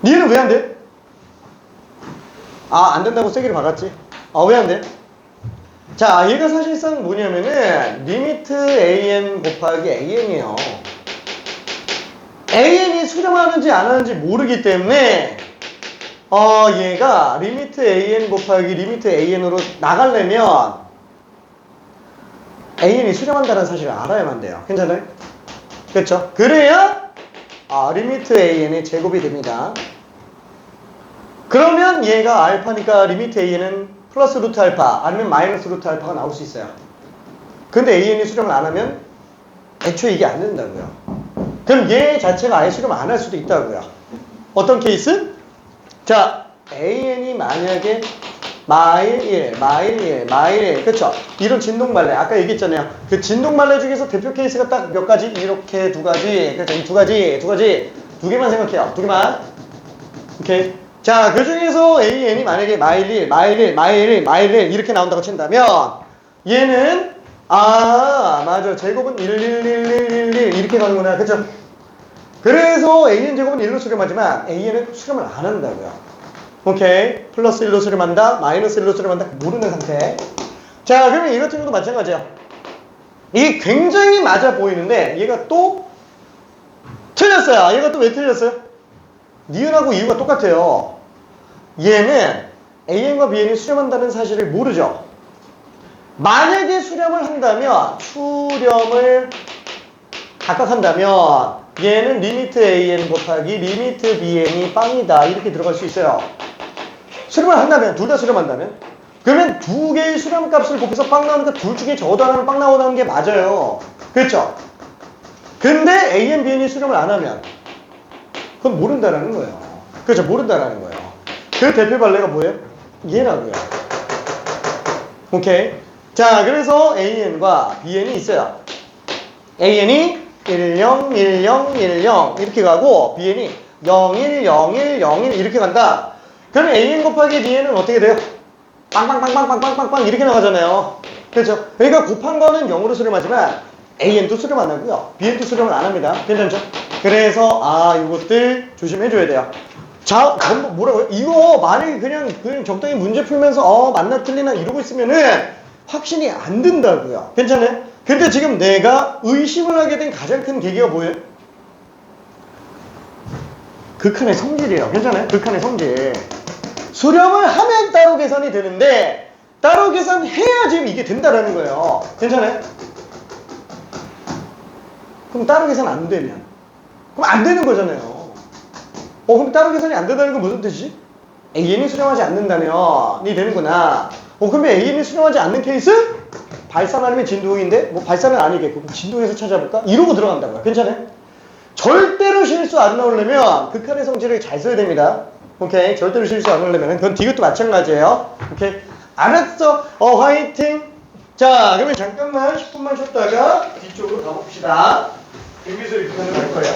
[SPEAKER 1] 얘는 왜 안 돼? 안 된다고 세게를 박았지. 왜 안 돼? 자, 얘가 사실상 뭐냐면은 리미트 AN 곱하기 AN이에요. AN이 수렴하는지 안 하는지 모르기 때문에 얘가 리미트 AN 곱하기 리미트 AN으로 나가려면 AN이 수렴한다는 사실을 알아야만 돼요. 괜찮아요? 그렇죠? 그래야 리미트 AN이 제곱이 됩니다. 그러면 얘가 알파니까 리미트 AN은 플러스 루트 알파 아니면 마이너스 루트 알파가 나올 수 있어요. 근데 AN이 수렴을 안 하면 애초에 이게 안 된다고요. 그럼 얘 자체가 아예 수렴 안 할 수도 있다고요. 어떤 케이스? 자, AN이 만약에 마일 1, 마일 1, 마일 1. 그쵸? 이런 진동말레. 아까 얘기했잖아요. 그 진동말레 중에서 대표 케이스가 딱 몇 가지? 이렇게 두 가지. 그쵸? 이 두 가지. 두 개만 생각해요. 두 개만. 오케이. 자, 그 중에서 AN이 만약에 마일 1, 마일 1, 마일 1, 마일 1 이렇게 나온다고 친다면 얘는 맞아. 제곱은 1, 1, 1, 1, 1, 1 이렇게 가는구나. 그쵸? 그래서 AN 제곱은 1로 수렴하지만 AN은 수렴을 안 한다고요. 오케이. 플러스 1로 수렴한다. 마이너스 1로 수렴한다. 모르는 상태. 자, 그러면 이 같은 경우도 마찬가지야. 이게 굉장히 맞아 보이는데 얘가 또 틀렸어요. 얘가 또 왜 틀렸어요? 니은하고 이유가 똑같아요. 얘는 AN과 BN이 수렴한다는 사실을 모르죠. 만약에 수렴을 한다면 수렴을 각각 한다면 얘는 리미트 AN 곱하기 리미트 BN이 빵이다. 이렇게 들어갈 수 있어요. 수렴을 한다면, 둘 다 수렴한다면 그러면 두 개의 수렴값을 곱해서 빵 나오니까 둘 중에 적어도 하나는 빵 나오는 게 맞아요. 그렇죠? 근데 AN, BN이 수렴을 안 하면 그건 모른다라는 거예요. 그렇죠? 모른다라는 거예요. 그 대표 발레가 뭐예요? 얘라고요. 오케이. 자, 그래서 AN과 BN이 있어요. AN이 10, 10, 10 이렇게 가고 BN이 01, 01, 01 이렇게 간다. 그럼 AN 곱하기 BN은 어떻게 돼요? 빵빵빵빵빵빵빵빵 이렇게 나가잖아요. 그렇죠? 그러니까 곱한 거는 0으로 수렴하지만 AN도 수렴 안 하고요. BN도 수렴을 안 합니다. 괜찮죠? 그래서 이것들 조심해 줘야 돼요. 자, 뭐라고요? 이거 만약에 그냥 적당히 문제 풀면서 맞나 틀리나 이러고 있으면은 확신이 안 든다고요. 괜찮아요? 근데 지금 내가 의심을 하게 된 가장 큰 계기가 뭐예요? 극한의 성질이에요. 괜찮아요? 극한의 성질. 수렴을 하면 따로 계산이 되는데 따로 계산해야 지금 이게 된다라는 거예요. 괜찮아요? 그럼 따로 계산 안 되면 그럼 안 되는 거잖아요. 그럼 따로 계산이 안 된다는 건 무슨 뜻이지? AN이 수렴하지 않는다면 이 되는구나. 그러면 AN이 수렴하지 않는 케이스? 발산 아니면 진동인데 뭐 발산은 아니겠고 그럼 진동에서 찾아볼까? 이러고 들어간다고요. 괜찮아요? 절대로 실수 안 나오려면 극한의 성질을 잘 써야 됩니다. 오케이? 절대로 실수 안 나오려면 그건 디귿도 마찬가지예요. 오케이? 알았어. 화이팅. 자, 그러면 잠깐만 10분만 쉬었다가 뒤쪽으로 가봅시다. 등비소리 그대로 갈 거예요.